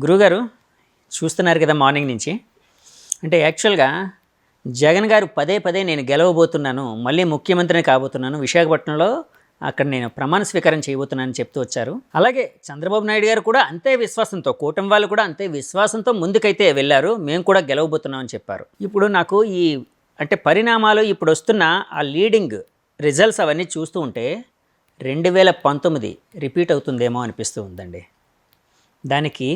గురుగారు చూస్తున్నారు కదా మార్నింగ్ నుంచి. అంటే యాక్చువల్గా జగన్ గారు పదే పదే నేను గెలవబోతున్నాను, మళ్ళీ ముఖ్యమంత్రిని కాబోతున్నాను, విశాఖపట్నంలో అక్కడ నేను ప్రమాణ స్వీకారం చేయబోతున్నానని చెప్తూ వచ్చారు. అలాగే చంద్రబాబు నాయుడు గారు కూడా అంతే విశ్వాసంతో, కూటమి వాళ్ళు కూడా అంతే విశ్వాసంతో ముందుకైతే వెళ్ళారు, మేము కూడా గెలవబోతున్నామని చెప్పారు. ఇప్పుడు నాకు ఈ అంటే పరిణామాలు ఇప్పుడు వస్తున్న ఆ లీడింగ్ రిజల్ట్స్ అవన్నీ చూస్తూ ఉంటే 2019 రిపీట్ అవుతుందేమో అనిపిస్తూ ఉందండి. దానికి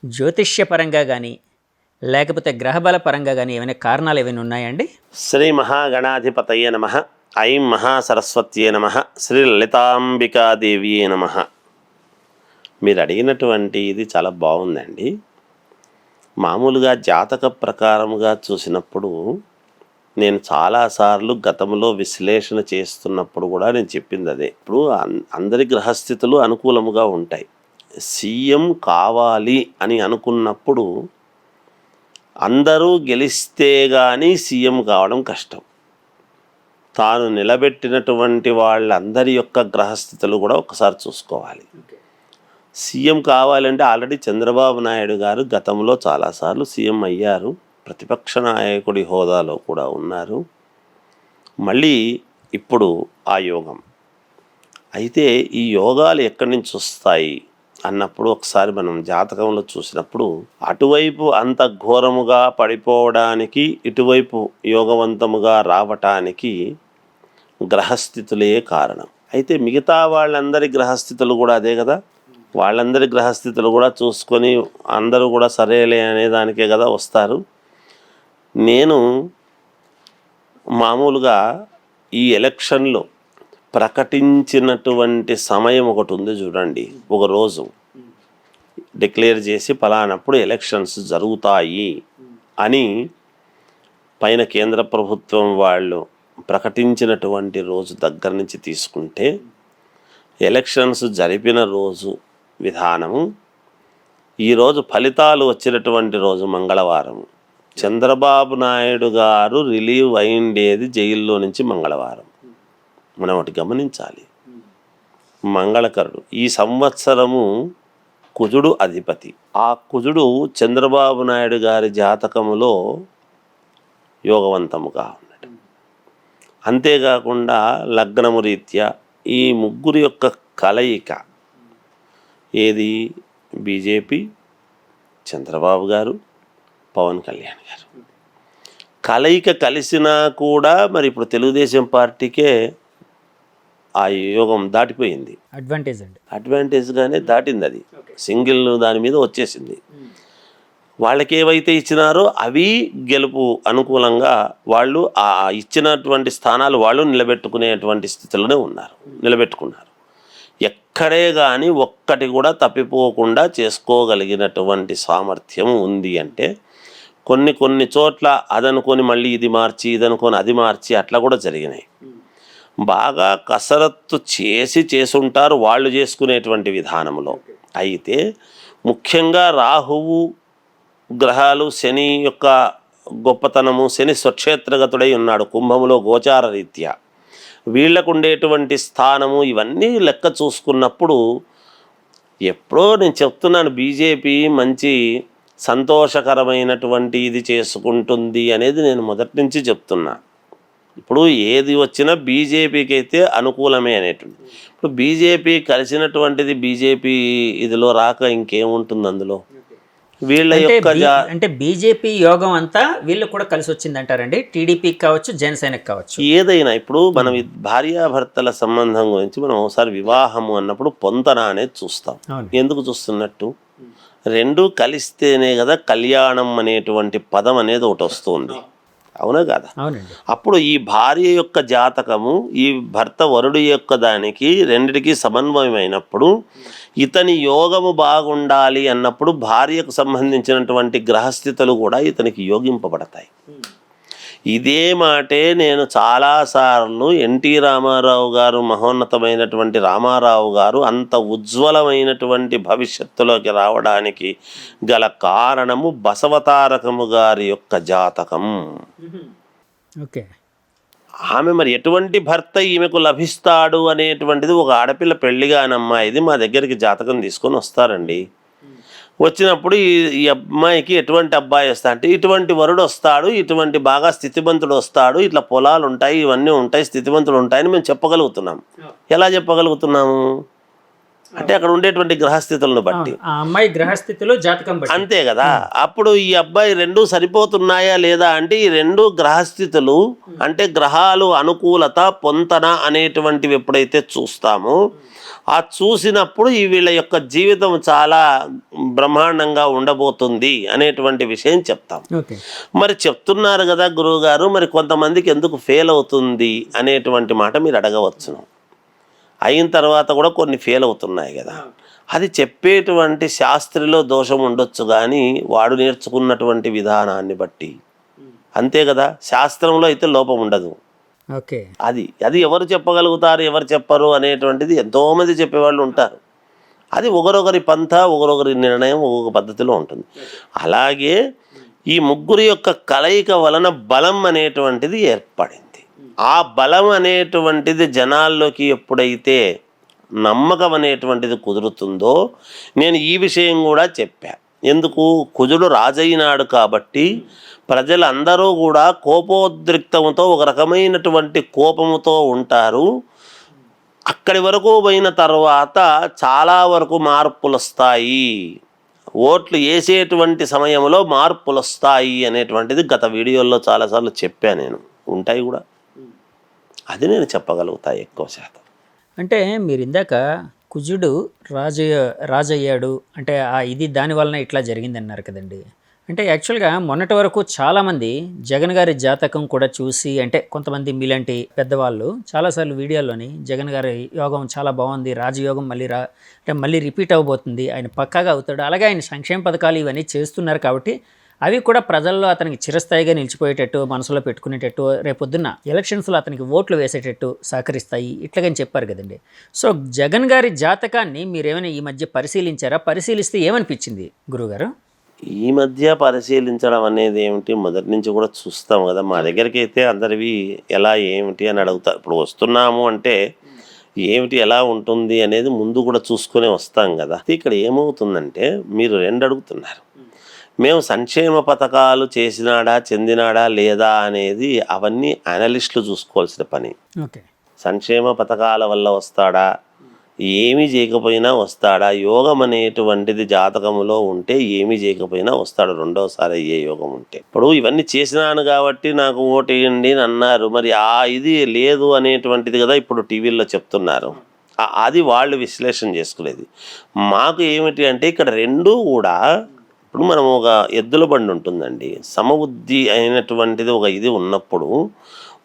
జ్యోతిష్యపరంగా కానీ లేకపోతే గ్రహబల పరంగా కానీ ఏమైనా కారణాలు ఏమైనా ఉన్నాయండి? శ్రీ మహాగణాధిపతయే నమః. ఐం మహాసరస్వత్యే నమః. శ్రీ లలితాంబికాదేవియే నమః. మీరు అడిగినటువంటి ఇది చాలా బాగుందండి. మామూలుగా జాతక ప్రకారముగా చూసినప్పుడు నేను చాలాసార్లు గతంలో విశ్లేషణ చేస్తున్నప్పుడు కూడా నేను చెప్పింది అదే. ఇప్పుడు అందరి గ్రహస్థితులు అనుకూలముగా ఉంటాయి. సీఎం కావాలి అని అనుకున్నప్పుడు అందరూ గెలిస్తే కానీ సీఎం కావడం కష్టం. తాను నిలబెట్టినటువంటి వాళ్ళందరి యొక్క గ్రహస్థితులు కూడా ఒకసారి చూసుకోవాలి. సీఎం కావాలంటే ఆల్రెడీ చంద్రబాబు నాయుడు గారు గతంలో చాలాసార్లు సీఎం అయ్యారు, ప్రతిపక్ష నాయకుడి హోదాలో కూడా ఉన్నారు. మళ్ళీ ఇప్పుడు ఆ యోగం అయితే ఈ యోగాలు ఎక్కడి నుంచి వస్తాయి అన్నప్పుడు ఒకసారి మనం జాతకంలో చూసినప్పుడు అటువైపు అంత ఘోరముగా పడిపోవడానికి ఇటువైపు యోగవంతముగా రావటానికి గ్రహస్థితులే కారణం. అయితే మిగతా వాళ్ళందరి గ్రహస్థితులు కూడా అదే కదా, వాళ్ళందరి గ్రహస్థితులు కూడా చూసుకొని అందరూ కూడా సరేలే అనేదానికే కదా వస్తారు. నేను మామూలుగా ఈ ఎలక్షన్లో ప్రకటించినటువంటి సమయం ఒకటి ఉంది చూడండి. ఒక రోజు డిక్లేర్ చేసి పలానప్పుడు ఎలక్షన్స్ జరుగుతాయి అని పైన కేంద్ర ప్రభుత్వం వాళ్ళు ప్రకటించినటువంటి రోజు దగ్గర నుంచి తీసుకుంటే ఎలక్షన్స్ జరిపిన రోజు విధానము, ఈరోజు ఫలితాలు వచ్చినటువంటి రోజు మంగళవారం. చంద్రబాబు నాయుడు గారు రిలీవ్ అయిండేది జైల్లో నుంచి మంగళవారం. మనం ఒకటి గమనించాలి, మంగళకరుడు ఈ సంవత్సరము కుజుడు అధిపతి. ఆ కుజుడు చంద్రబాబు నాయుడు గారి జాతకములో యోగవంతముగా ఉన్నాడు. అంతేకాకుండా లగ్నము రీత్యా ఈ ముగ్గురు యొక్క కలయిక ఏది, బీజేపీ, చంద్రబాబు గారు, పవన్ కళ్యాణ్ గారు కలయిక కలిసినా కూడా మరి ఇప్పుడు తెలుగుదేశం పార్టీకే ఆ యోగం దాటిపోయింది. అడ్వాంటేజ్గానే దాటింది. అది సింగిల్ దాని మీద వచ్చేసింది. వాళ్ళకి ఏవైతే ఇచ్చినారో అవి గెలుపు అనుకూలంగా వాళ్ళు ఆ ఇచ్చినటువంటి స్థానాలు వాళ్ళు నిలబెట్టుకునేటువంటి స్థితిలోనే ఉన్నారు, నిలబెట్టుకున్నారు. ఎక్కడే కానీ ఒక్కటి కూడా తప్పిపోకుండా చేసుకోగలిగినటువంటి సామర్థ్యం ఉంది. అంటే కొన్ని చోట్ల అదనుకొని మళ్ళీ ఇది మార్చి, ఇదనుకొని అది మార్చి అట్లా కూడా జరిగినాయి. బాగా కసరత్తు చేసుంటారు వాళ్ళు చేసుకునేటువంటి విధానంలో. అయితే ముఖ్యంగా రాహువు గ్రహాలు, శని యొక్క గొప్పతనము, శని స్వక్షేత్రగతుడై ఉన్నాడు కుంభములో గోచార రీత్యా. వీళ్లకు ఉండేటువంటి స్థానము ఇవన్నీ లెక్క చూసుకున్నప్పుడు ఎప్పుడో నేను చెప్తున్నాను, బీజేపీ మంచి సంతోషకరమైనటువంటి ఇది చేసుకుంటుంది అనేది నేను మొదటి నుంచి చెప్తున్నా. ఇప్పుడు ఏది వచ్చినా బీజేపీకి అయితే అనుకూలమే అనేటువంటి. ఇప్పుడు బీజేపీ కలిసినటువంటిది బీజేపీ ఇదిలో రాక ఇంకేముంటుంది అందులో. వీళ్ళ యొక్క అంటే బీజేపీ యోగం అంతా వీళ్ళు కూడా కలిసి వచ్చింది అంటారండి. టీడీపీకి కావచ్చు, జనసేనకి కావచ్చు, ఏదైనా. ఇప్పుడు మనం భార్యాభర్తల సంబంధం గురించి మనం ఒకసారి వివాహము అన్నప్పుడు పొంతన అనేది చూస్తాం. ఎందుకు చూస్తున్నట్టు, రెండు కలిస్తేనే కదా కళ్యాణం అనేటువంటి పదం అనేది ఒకటి వస్తుంది, అవునా కదా? అప్పుడు ఈ భార్య యొక్క జాతకము ఈ భర్త వరుడు యొక్క దానికి రెండిటికి సమన్వయం అయినప్పుడు ఇతని యోగము బాగుండాలి అన్నప్పుడు భార్యకు సంబంధించినటువంటి గ్రహస్థితులు కూడా ఇతనికి యోగింపబడతాయి. ఇదే మాటే నేను చాలాసార్లు ఎన్టీ రామారావు గారు, మహోన్నతమైనటువంటి రామారావు గారు అంత ఉజ్వలమైనటువంటి భవిష్యత్తులోకి రావడానికి గల కారణము బసవతారకము గారి యొక్క జాతకం. ఆమె మరి ఎటువంటి భర్త ఈమెకు లభిస్తాడు అనేటువంటిది ఒక ఆడపిల్ల పెళ్లిగానమ్మా ఇది మా దగ్గరికి జాతకం తీసుకొని వస్తారండి. వచ్చినప్పుడు ఈ అమ్మాయికి ఎటువంటి అబ్బాయి వస్తా అంటే ఇటువంటి వరుడు వస్తాడు, ఇటువంటి బాగా స్థితిమంతుడు వస్తాడు, ఇట్లా పొలాలు ఉంటాయి, ఇవన్నీ ఉంటాయి, స్థితిమంతుడు ఉంటాయని మేము చెప్పగలుగుతున్నాం. ఎలా చెప్పగలుగుతున్నాము అంటే అక్కడ ఉండేటువంటి గ్రహస్థితులను బట్టి, ఆ అమ్మాయి గ్రహస్థితిలో జాతకం బట్టి. అంతే కదా. అప్పుడు ఈ అబ్బాయి రెండు సరిపోతున్నాయా లేదా అంటే ఈ రెండు గ్రహస్థితులు అంటే గ్రహాలు అనుకూలత పొంతన అనేటువంటివి ఎప్పుడైతే చూస్తామో ఆ చూసినప్పుడు ఈ వీళ్ళ యొక్క జీవితం చాలా బ్రహ్మాండంగా ఉండబోతుంది అనేటువంటి విషయం చెప్తాం. మరి చెప్తున్నారు కదా గురువుగారు, మరి కొంతమందికి ఎందుకు ఫెయిల్ అవుతుంది అనేటువంటి మాట మీరు అడగవచ్చును. అయిన తర్వాత కూడా కొన్ని ఫెయిల్ అవుతున్నాయి కదా, అది చెప్పేటువంటి శాస్త్రిలో దోషం ఉండొచ్చు కానీ వాడు నేర్చుకున్నటువంటి విధానాన్ని బట్టి, అంతే కదా. శాస్త్రంలో అయితే లోపం ఉండదు. ఓకే, అది ఎవరు చెప్పగలుగుతారు ఎవరు చెప్పరు అనేటువంటిది ఎంతోమంది చెప్పేవాళ్ళు ఉంటారు. అది ఒకరొకరి పంథ, ఒకరొకరి నిర్ణయం, ఒక్కొక్క పద్ధతిలో ఉంటుంది. అలాగే ఈ ముగ్గురి యొక్క కలయిక వలన బలం అనేటువంటిది ఏర్పడింది. ఆ బలం అనేటువంటిది జనాల్లోకి ఎప్పుడైతే నమ్మకం అనేటువంటిది కుదురుతుందో, నేను ఈ విషయం కూడా చెప్పా. ఎందుకు, కుజుడు రాజైనాడు కాబట్టి ప్రజలందరూ కూడా కోపోద్రిక్తంతో ఒక రకమైనటువంటి కోపముతో ఉంటారు. అక్కడి వరకు పోయిన తర్వాత చాలా వరకు మార్పులు వస్తాయి, ఓట్లు వేసేటువంటి సమయంలో మార్పులు వస్తాయి అనేటువంటిది గత వీడియోల్లో చాలాసార్లు చెప్పాను నేను. ఉంటాయి కూడా, అది నేను చెప్పగలుగుతా ఎక్కువ శాతం. అంటే మీరు ఇందాక కుజుడు రాజయ్యాడు అంటే ఇది దాని వలన ఇట్లా జరిగింది అన్నారు కదండి. అంటే యాక్చువల్గా మొన్నటి వరకు చాలామంది జగన్ గారి జాతకం కూడా చూసి, అంటే కొంతమంది మీలాంటి పెద్దవాళ్ళు చాలాసార్లు వీడియోలోని జగన్ గారి యోగం చాలా బాగుంది, రాజయోగం మళ్ళీ రిపీట్ అవబోతుంది, ఆయన పక్కాగా అవుతాడు, అలాగే ఆయన సంక్షేమ పథకాలు ఇవన్నీ చేస్తున్నారు కాబట్టి అవి కూడా ప్రజల్లో అతనికి చిరస్థాయిగా నిలిచిపోయేటట్టు, మనసులో పెట్టుకునేటట్టు, రేపొద్దున్న ఎలక్షన్స్లో అతనికి ఓట్లు వేసేటట్టు సహకరిస్తాయి ఇట్లాగని చెప్పారు కదండి. సో జగన్ గారి జాతకాన్ని మీరేమైనా ఈ మధ్య పరిశీలించారా? పరిశీలిస్తే ఏమనిపించింది గురువుగారు? ఈ మధ్య పరిశీలించడం అనేది ఏమిటి, మొదటి నుంచి కూడా చూస్తాం కదా. మా దగ్గరికి అయితే అందరివి ఎలా ఏమిటి అని అడుగుతారు. ఇప్పుడు వస్తున్నాము అంటే ఏమిటి ఎలా ఉంటుంది అనేది ముందు కూడా చూసుకొని వస్తాం కదా. ఇక్కడ ఏమవుతుందంటే మీరు రెండు అడుగుతున్నారు. మేము సంక్షేమ పథకాలు చేసినాడా చెందినాడా లేదా అనేది అవన్నీ అనలిస్టులు చూసుకోవాల్సిన పని. సంక్షేమ పథకాల వల్ల వస్తాడా, ఏమీ చేయకపోయినా వస్తాడా, యోగం అనేటువంటిది జాతకములో ఉంటే ఏమీ చేయకపోయినా వస్తాడు రెండోసారి అయ్యే యోగం ఉంటే. ఇప్పుడు ఇవన్నీ చేసినాను కాబట్టి నాకు ఓటు వేయండి అని అన్నారు, మరి ఇది లేదు అనేటువంటిది కదా ఇప్పుడు టీవీల్లో చెప్తున్నారు. అది వాళ్ళు విశ్లేషణ చేసుకునేది. మాకు ఏమిటి అంటే ఇక్కడ రెండూ కూడా, ఇప్పుడు మనం ఒక ఎద్దుల బండి ఉంటుందండి, సమబుద్ధి అయినటువంటిది ఒక ఇది ఉన్నప్పుడు,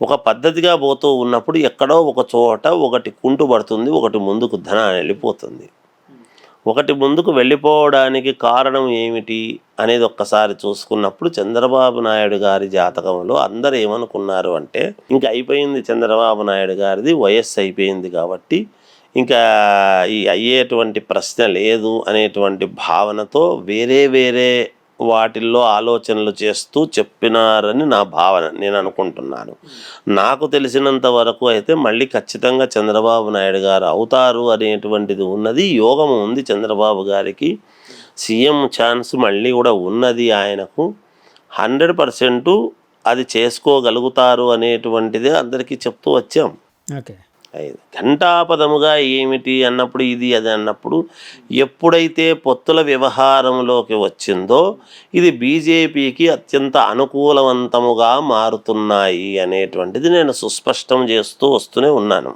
ఒక పద్ధతిగా పోతూ ఉన్నప్పుడు ఎక్కడో ఒక చోట ఒకటి కుంటు పడుతుంది, ఒకటి ముందుకు వెళ్ళిపోతుంది. ఒకటి ముందుకు వెళ్ళిపోవడానికి కారణం ఏమిటి అనేది ఒక్కసారి చూసుకున్నప్పుడు చంద్రబాబు నాయుడు గారి జాతకంలో అందరూ ఏమనుకున్నారు అంటే, ఇంకా అయిపోయింది చంద్రబాబు నాయుడు గారిది, వయస్సు అయిపోయింది కాబట్టి ఇంకా ఈ అయ్యేటువంటి ప్రశ్న లేదు అనేటువంటి భావనతో వేరే వేరే వాటిల్లో ఆలోచనలు చేస్తూ చెప్పినారని నా భావన, నేను అనుకుంటున్నాను. నాకు తెలిసినంత వరకు అయితే మళ్ళీ ఖచ్చితంగా చంద్రబాబు నాయుడు గారు అవుతారు అనేటువంటిది ఉన్నది. యోగం ఉంది చంద్రబాబు గారికి, సీఎం ఛాన్స్ మళ్ళీ కూడా ఉన్నది ఆయనకు. 100% అది చేసుకోగలుగుతారు అనేటువంటిది అందరికీ చెప్తూ వచ్చాం. ఘంటాపదముగా ఏమిటి అన్నప్పుడు ఇది అది అన్నప్పుడు ఎప్పుడైతే పొత్తుల వ్యవహారంలోకి వచ్చిందో ఇది బీజేపీకి అత్యంత అనుకూలవంతముగా మారుతున్నాయి అనేటువంటిది నేను సుస్పష్టం చేస్తూ వస్తూనే ఉన్నాను.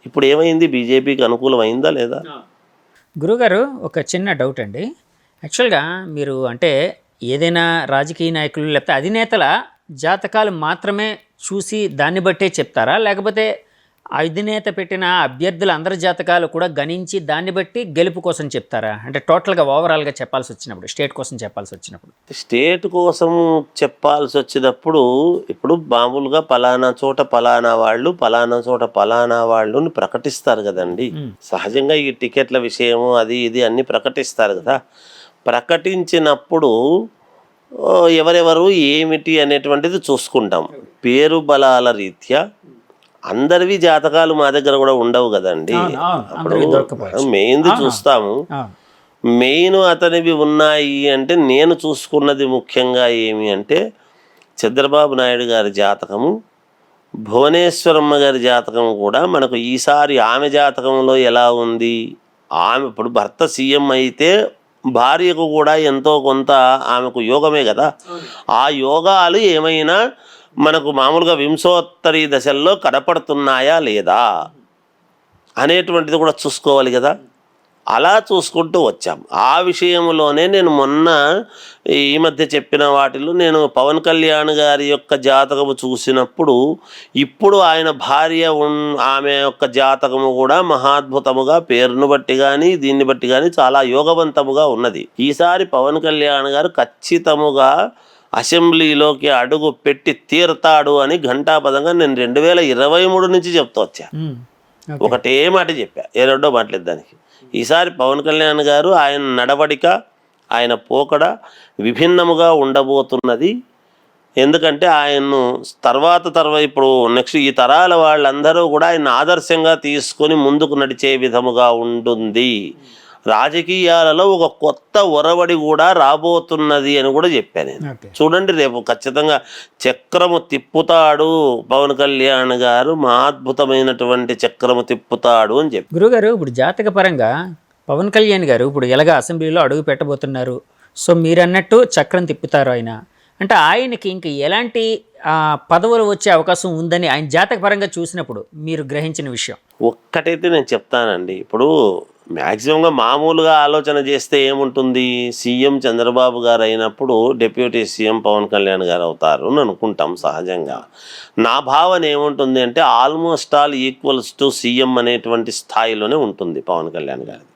ఇప్పుడు ఏమైంది, బీజేపీకి అనుకూలమైందా లేదా? గురుగారు ఒక చిన్న డౌట్ అండి. యాక్చువల్గా మీరు అంటే ఏదైనా రాజకీయ నాయకులు లేకపోతే అధినేతల జాతకాలు మాత్రమే చూసి దాన్ని బట్టే చెప్తారా, లేకపోతే అధినేత పెట్టిన అభ్యర్థుల అందరి జాతకాలు కూడా గణించి దాన్ని బట్టి గెలుపు కోసం చెప్తారా? అంటే టోటల్గా ఓవరాల్గా చెప్పాల్సి వచ్చినప్పుడు, స్టేట్ కోసం చెప్పాల్సి వచ్చినప్పుడు, స్టేట్ కోసం చెప్పాల్సి వచ్చినప్పుడు ఇప్పుడు మామూలుగా పలానా చోట పలానా వాళ్ళు, పలానా చోట పలానా వాళ్ళని ప్రకటిస్తారు కదండి. సహజంగా ఈ టికెట్ల విషయము అది ఇది అన్ని ప్రకటిస్తారు కదా. ప్రకటించినప్పుడు ఎవరెవరు ఏమిటి అనేటువంటిది చూసుకుంటాం. పేరు బలాల రీత్యా అందరివి జాతకాలు మా దగ్గర కూడా ఉండవు కదండి. అప్పుడు మెయిన్ది చూస్తాము. మెయిన్ అతనివి ఉన్నాయి అంటే నేను చూసుకున్నది ముఖ్యంగా ఏమి అంటే చంద్రబాబు నాయుడు గారి జాతకము, భువనేశ్వరమ్మ గారి జాతకం కూడా మనకు ఈసారి ఆమె జాతకంలో ఎలా ఉంది. ఆమె ఇప్పుడు భర్త సీఎం అయితే భార్యకు కూడా ఎంతో కొంత ఆమెకు యోగమే కదా. ఆ యోగాలు ఏమైనా మనకు మామూలుగా వింశోత్తరి దశల్లో కనపడుతున్నాయా లేదా అనేటువంటిది కూడా చూసుకోవాలి కదా. అలా చూసుకుంటూ వచ్చాం. ఆ విషయంలోనే నేను మొన్న ఈ మధ్య చెప్పిన వాటిలో నేను పవన్ కళ్యాణ్ గారి యొక్క జాతకము చూసినప్పుడు ఇప్పుడు ఆయన భార్య ఆమె యొక్క జాతకము కూడా మహాద్భుతముగా పేరును బట్టి కానీ దీన్ని బట్టి కానీ చాలా యోగవంతముగా ఉన్నది. ఈసారి పవన్ కళ్యాణ్ గారు ఖచ్చితముగా అసెంబ్లీలోకి అడుగు పెట్టి తీరుతాడు అని ఘంటాపదంగా నేను 2023 నుంచి చెప్తూ వచ్చా. ఒకటే మాట చెప్పా, రెండో మాటలేదు దానికి. ఈసారి పవన్ కళ్యాణ్ గారు ఆయన నడవడిక, ఆయన పోకడ విభిన్నముగా ఉండబోతున్నది. ఎందుకంటే ఆయన్ను తర్వాత ఇప్పుడు నెక్స్ట్ ఈ తరాల వాళ్ళందరూ కూడా ఆయన ఆదర్శంగా తీసుకొని ముందుకు నడిచే విధముగా ఉంటుంది. రాజకీయాలలో ఒక కొత్త ఒరవడి కూడా రాబోతున్నది అని కూడా చెప్పాను నేను. చూడండి, రేపు ఖచ్చితంగా చక్రము తిప్పుతాడు పవన్ కళ్యాణ్ గారు, మా అద్భుతమైనటువంటి చక్రము తిప్పుతాడు అని చెప్పి. గురుగారు, ఇప్పుడు జాతక పరంగా పవన్ కళ్యాణ్ గారు ఇప్పుడు ఎలాగ అసెంబ్లీలో అడుగు పెట్టబోతున్నారు. సో మీరు అన్నట్టు చక్రం తిప్పుతారు ఆయన అంటే ఆయనకి ఇంక ఎలాంటి పదవులు వచ్చే అవకాశం ఉందని ఆయన జాతక పరంగా చూసినప్పుడు మీరు గ్రహించిన విషయం ఒక్కటైతే నేను చెప్తానండి. ఇప్పుడు మ్యాక్సిమంగా మామూలుగా ఆలోచన చేస్తే ఏముంటుంది, సీఎం చంద్రబాబు గారు అయినప్పుడు డిప్యూటీ సీఎం పవన్ కళ్యాణ్ గారు అవుతారు అని అనుకుంటాం సహజంగా. నా భావన ఏముంటుంది అంటే almost all equals to CM అనేటువంటి స్థాయిలోనే ఉంటుంది పవన్ కళ్యాణ్ గారిది.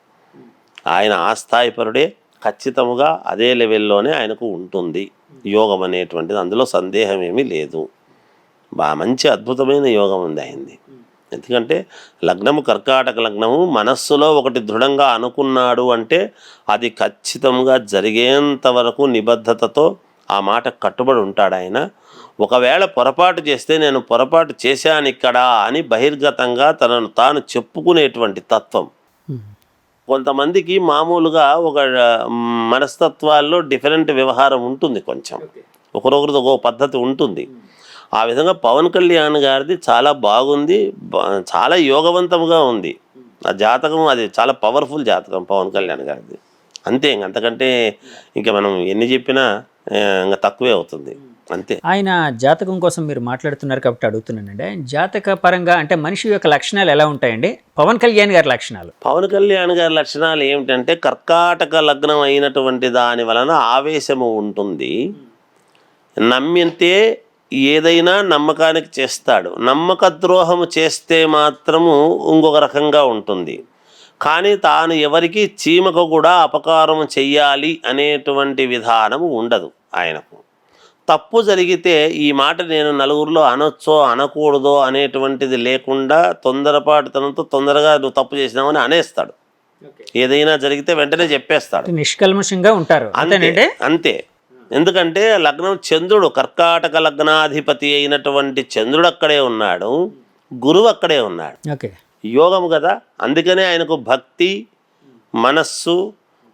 ఆయన ఆ స్థాయి పరుడే, ఖచ్చితముగా అదే లెవెల్లోనే ఆయనకు ఉంటుంది యోగం అనేటువంటిది, అందులో సందేహం ఏమీ లేదు. మంచి అద్భుతమైన యోగం ఉంది ఆయనది. ఎందుకంటే లగ్నము కర్కాటక లగ్నము, మనస్సులో ఒకటి దృఢంగా అనుకున్నాడు అంటే అది ఖచ్చితంగా జరిగేంత వరకు నిబద్ధతతో ఆ మాట కట్టుబడి ఉంటాడు ఆయన. ఒకవేళ పొరపాటు చేస్తే నేను పొరపాటు చేశాను ఇక్కడ అని బహిర్గతంగా తనను తాను చెప్పుకునేటువంటి తత్వం. కొంతమందికి మామూలుగా ఒక మనస్తత్వాల్లో డిఫరెంట్ వ్యవహారం ఉంటుంది, కొంచెం ఒకరొకరిది ఒక పద్ధతి ఉంటుంది. ఆ విధంగా పవన్ కళ్యాణ్ గారిది చాలా బాగుంది, చాలా యోగవంతంగా ఉంది ఆ జాతకం. అది చాలా పవర్ఫుల్ జాతకం పవన్ కళ్యాణ్ గారిది. అంతే, అంతకంటే ఇంకా మనం ఎన్ని చెప్పినా ఇంకా తక్కువే అవుతుంది, అంతే. ఆయన జాతకం కోసం మీరు మాట్లాడుతున్నారు కాబట్టి అడుగుతున్నానండి. ఆయన జాతక పరంగా అంటే మనిషి యొక్క లక్షణాలు ఎలా ఉంటాయండి? పవన్ కళ్యాణ్ గారి లక్షణాలు పవన్ కళ్యాణ్ గారి లక్షణాలు ఏమిటంటే కర్కాటక లగ్నం అయినటువంటి దాని వలన ఆవేశము ఉంటుంది. నమ్మితే ఏదైనా నమ్మకానికి చేస్తాడు. నమ్మక ద్రోహము చేస్తే మాత్రము ఇంకొక రకంగా ఉంటుంది. కానీ తాను ఎవరికి చీమకు కూడా అపకారం చెయ్యాలి అనేటువంటి విధానము ఉండదు ఆయనకు. తప్పు జరిగితే ఈ మాట నేను నలుగురిలో అనొచ్చో అనకూడదో అనేటువంటిది లేకుండా తొందరపాటుతనంతో తొందరగా నువ్వు తప్పు చేసినావని అనేస్తాడు. ఏదైనా జరిగితే వెంటనే చెప్పేస్తాడు. నిష్కల్మషంగా ఉంటారు, అంతే. ఎందుకంటే లగ్నం చంద్రుడు, కర్కాటక లగ్నాధిపతి అయినటువంటి చంద్రుడు అక్కడే ఉన్నాడు, గురువు అక్కడే ఉన్నాడు, యోగము కదా. అందుకనే ఆయనకు భక్తి, మనస్సు,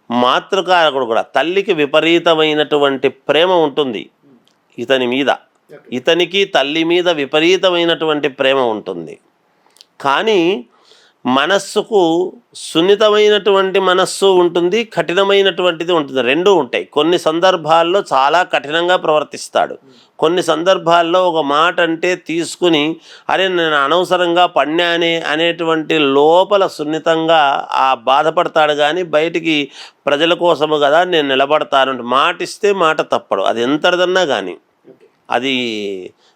మాతృకారకుడు కూడా, తల్లికి విపరీతమైనటువంటి ప్రేమ ఉంటుంది ఇతని మీద. ఇతనికి తల్లి మీద విపరీతమైనటువంటి ప్రేమ ఉంటుంది. కానీ మనస్సుకు సున్నితమైనటువంటి మనస్సు ఉంటుంది, కఠినమైనటువంటిది ఉంటుంది, రెండూ ఉంటాయి. కొన్ని సందర్భాల్లో చాలా కఠినంగా ప్రవర్తిస్తాడు, కొన్ని సందర్భాల్లో ఒక మాట అంటే తీసుకుని అరే నేను అనవసరంగా పడినానే అనేటువంటి లోపల సున్నితంగా బాధపడతాడు. కానీ బయటికి ప్రజల కోసము కదా నేను నిలబడతాను మాట ఇస్తే మాట తప్పడు, అది ఎంతదన్నా కానీ. అది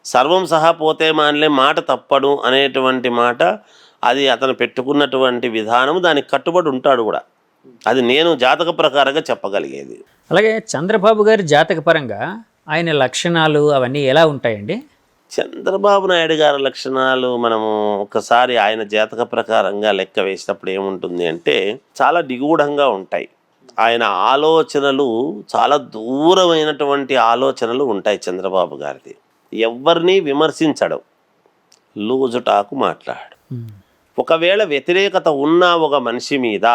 సర్వం సహా పోతే మానలే మాట తప్పడు అనేటువంటి మాట, అది అతను పెట్టుకున్నటువంటి విధానం, దానికి కట్టుబడి ఉంటాడు కూడా. అది నేను జాతక ప్రకారంగా చెప్పగలిగేది. అలాగే చంద్రబాబు గారి జాతక పరంగా ఆయన లక్షణాలు అవన్నీ ఎలా ఉంటాయండి? చంద్రబాబు నాయుడు గారి లక్షణాలు మనము ఒకసారి ఆయన జాతక ప్రకారంగా లెక్క వేసినప్పుడు ఏముంటుంది అంటే చాలా నిగూఢంగా ఉంటాయి. ఆయన ఆలోచనలు చాలా దూరమైనటువంటి ఆలోచనలు ఉంటాయి చంద్రబాబు గారిది. ఎవరిని విమర్శించడం, లూజుటాకు మాట్లాడు. ఒకవేళ వ్యతిరేకత ఉన్న ఒక మనిషి మీద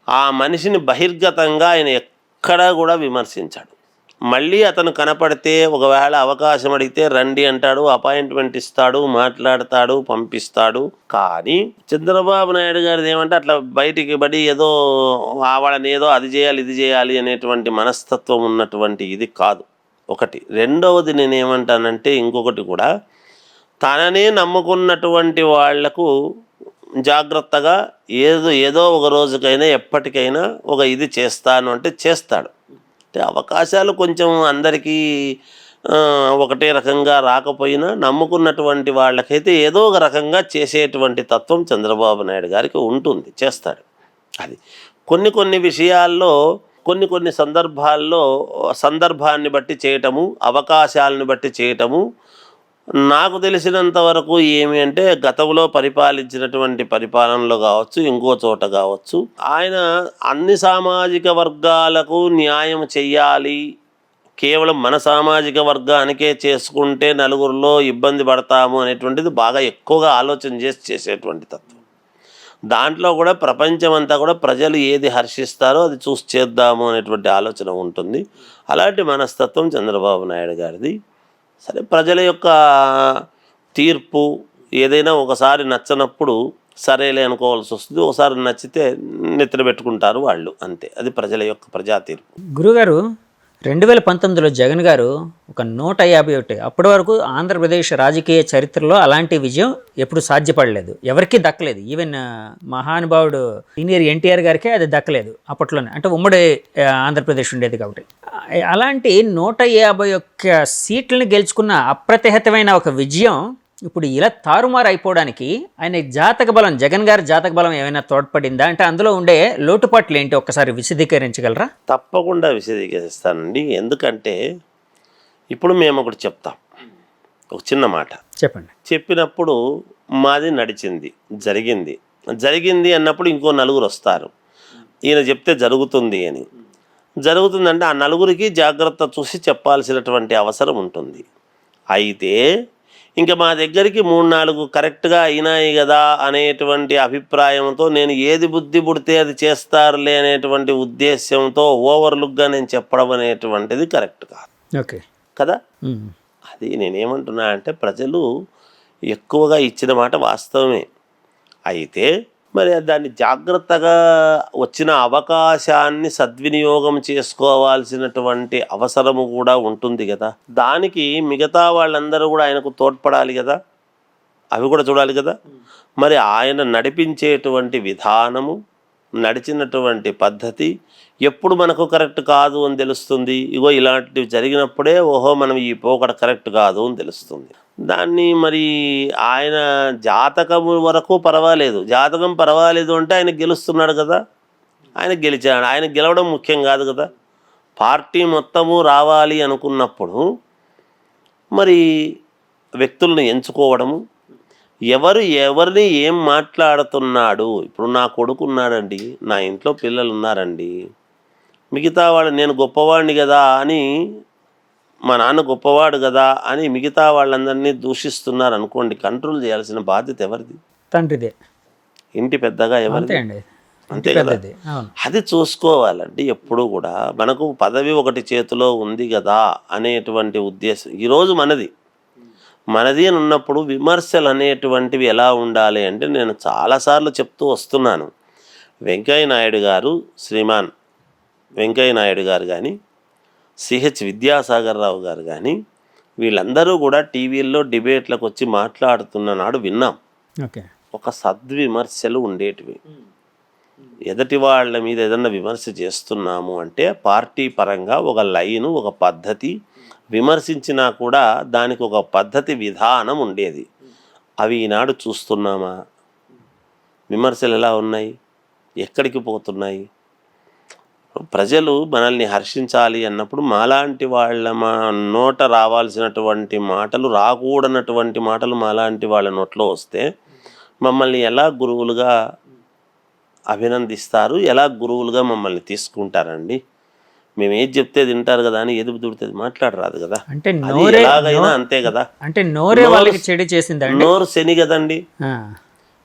ఆ మనిషిని బహిర్గతంగా ఆయన ఎక్కడా కూడా విమర్శించాడు. మళ్ళీ అతను కనపడితే ఒకవేళ అవకాశం అడిగితే రండి అంటాడు, అపాయింట్మెంట్ ఇస్తాడు, మాట్లాడతాడు, పంపిస్తాడు. కానీ చంద్రబాబు నాయుడు గారిది ఏమంటే అట్లా బయటికి పడి ఏదో వాళ్ళని ఏదో అది చేయాలి ఇది చేయాలి అనేటువంటి మనస్తత్వం ఉన్నటువంటి ఇది కాదు. ఒకటి. రెండవది నేనేమంటానంటే ఇంకొకటి కూడా, తననే నమ్ముకున్నటువంటి వాళ్లకు జాగ్రత్తగా ఏదో ఒక రోజుకైనా ఎప్పటికైనా ఒక ఇది చేస్తాను అంటే చేస్తాడు. అంటే అవకాశాలు కొంచెం అందరికీ ఒకటే రకంగా రాకపోయినా నమ్ముకున్నటువంటి వాళ్ళకైతే ఏదో ఒక రకంగా చేసేటువంటి తత్వం చంద్రబాబు నాయుడు గారికి ఉంటుంది, చేస్తాడు. అది కొన్ని విషయాల్లో కొన్ని సందర్భాల్లో సందర్భాన్ని బట్టి చేయటము, అవకాశాలను బట్టి చేయటము. నాకు తెలిసినంత వరకు ఏమి అంటే గతంలో పరిపాలించినటువంటి పరిపాలనలో కావచ్చు, ఇంకో చోట కావచ్చు, ఆయన అన్ని సామాజిక వర్గాలకు న్యాయం చెయ్యాలి, కేవలం మన సామాజిక వర్గానికే చేసుకుంటే నలుగురిలో ఇబ్బంది పడతాము అనేటువంటిది బాగా ఎక్కువగా ఆలోచన చేసేటువంటి తత్వం. దాంట్లో కూడా ప్రపంచం అంతా కూడా ప్రజలు ఏది హర్షిస్తారో అది చూసి చేద్దాము అనేటువంటి ఆలోచన ఉంటుంది. అలాంటి మనస్తత్వం చంద్రబాబు నాయుడు గారిది. సరే, ప్రజల యొక్క తీర్పు ఏదైనా ఒకసారి నచ్చనప్పుడు సరేలే అనుకోవాల్సి వస్తుంది, ఒకసారి నచ్చితే నెత్తిన పెట్టుకుంటారు వాళ్ళు, అంతే. అది ప్రజల యొక్క ప్రజా తీర్పు. గురుగారు, 2019లో జగన్ గారు ఒక 151, అప్పటి వరకు ఆంధ్రప్రదేశ్ రాజకీయ చరిత్రలో అలాంటి విజయం ఎప్పుడు సాధ్యపడలేదు, ఎవరికీ దక్కలేదు. ఈవెన్ మహానుభావుడు సీనియర్ ఎన్టీఆర్ గారికే అది దక్కలేదు అప్పట్లోనే, అంటే ఉమ్మడి ఆంధ్రప్రదేశ్ ఉండేది కాబట్టి. అలాంటి 151 సీట్లను గెలుచుకున్న అప్రతిహతమైన ఒక విజయం ఇప్పుడు ఇలా తారుమారు అయిపోవడానికి ఆయన జాతక బలం, జగన్ గారి జాతక బలం ఏమైనా తోడ్పడిందా? అంటే అందులో ఉండే లోటుపాట్లు ఏంటి ఒక్కసారి విశదీకరించగలరా? తప్పకుండా విశదీకరిస్తానండి. ఎందుకంటే ఇప్పుడు మేము ఒకటి చెప్తాం, ఒక చిన్న మాట చెప్పండి. చెప్పినప్పుడు మాది నడిచింది, జరిగింది అన్నప్పుడు ఇంకో నలుగురు వస్తారు, ఈయన చెప్తే జరుగుతుంది అని. జరుగుతుందంటే ఆ నలుగురికి జాగ్రత్త చూసి చెప్పాల్సినటువంటి అవసరం ఉంటుంది. అయితే ఇంకా మా దగ్గరికి 3-4 కరెక్ట్గా అయినాయి కదా అనేటువంటి అభిప్రాయంతో నేను ఏది బుద్ధి పుడితే అది చేస్తారులే అనేటువంటి ఉద్దేశ్యంతో ఓవర్లుక్గా నేను చెప్పడం అనేటువంటిది కరెక్ట్ కాదు. ఓకే కదా. అది నేనేమంటున్నా అంటే ప్రజలు ఎక్కువగా ఇచ్చిన మాట వాస్తవమే. అయితే మరి దాన్ని జాగ్రత్తగా వచ్చిన అవకాశాన్ని సద్వినియోగం చేసుకోవాల్సినటువంటి అవసరము కూడా ఉంటుంది కదా. దానికి మిగతా వాళ్ళందరూ కూడా ఆయనకు తోడ్పడాలి కదా, అవి కూడా చూడాలి కదా. మరి ఆయన నడిపించేటువంటి విధానము, నడిచినటువంటి పద్ధతి ఎప్పుడు మనకు కరెక్ట్ కాదు అని తెలుస్తుంది. ఇగో ఇలాంటివి జరిగినప్పుడే ఓహో మనం ఈ పోకడ కరెక్ట్ కాదు అని తెలుస్తుంది. దాన్ని మరి ఆయన జాతకము వరకు పర్వాలేదు, జాతకం పర్వాలేదు అంటే ఆయన గెలుస్తున్నాడు కదా, ఆయన గెలిచాడు. ఆయన గెలవడం ముఖ్యం కాదు కదా. పార్టీ మొత్తము రావాలి అనుకున్నప్పుడు మరి వ్యక్తులను ఎంచుకోవడము, ఎవరిని ఏం మాట్లాడుతున్నాడు. ఇప్పుడు నా కొడుకు ఉన్నాడండి, నా ఇంట్లో పిల్లలు ఉన్నారండి, మిగతా వాళ్ళు నేను గొప్పవాడిని కదా అని, మా నాన్న గొప్పవాడు కదా అని మిగతా వాళ్ళందరినీ దూషిస్తున్నారు అనుకోండి, కంట్రోల్ చేయాల్సిన బాధ్యత ఎవరిది? తండ్రిదే. ఇంటి పెద్దగా ఎవరిది? అంతే కదా. అది చూసుకోవాలండి. ఎప్పుడు కూడా మనకు పదవి ఒకటి చేతిలో ఉంది కదా అనేటువంటి ఉద్దేశం ఈరోజు మనది అని ఉన్నప్పుడు విమర్శలు అనేటువంటివి ఎలా ఉండాలి అంటే, నేను చాలాసార్లు చెప్తూ వస్తున్నాను. శ్రీమాన్ వెంకయ్య నాయుడు గారు కానీ, సిహెచ్ విద్యాసాగర్ రావు గారు కానీ, వీళ్ళందరూ కూడా టీవీల్లో డిబేట్లకు వచ్చి మాట్లాడుతున్న నాడు విన్నాం. ఒక సద్విమర్శలు ఉండేటివి. ఎదటి వాళ్ళ మీద ఏదన్నా విమర్శ చేస్తున్నాము అంటే పార్టీ పరంగా ఒక లైను, ఒక పద్ధతి, విమర్శించినా కూడా దానికి ఒక పద్ధతి విధానం ఉండేది. అవి ఈనాడు చూస్తున్నామా? విమర్శలు ఎలా ఉన్నాయి, ఎక్కడికి పోతున్నాయి? ప్రజలు మనల్ని హర్షించాలి అన్నప్పుడు మాలాంటి వాళ్ళ నోట రావాల్సినటువంటి మాటలు, రాకూడనటువంటి మాటలు మాలాంటి వాళ్ళ నోట్లో వస్తే మమ్మల్ని ఎలా గురువులుగా అభినందిస్తారు, ఎలా గురువులుగా మమ్మల్ని తీసుకుంటారండి? మేము ఏది చెప్తే తింటారు కదా అని ఏది దుడితే మాట్లాడరాదు కదా. అంటే ఎలాగైనా అంతే కదా. అంటే నోరే వాళ్ళకి చెడు చేసింది, నోరు శని కదండి.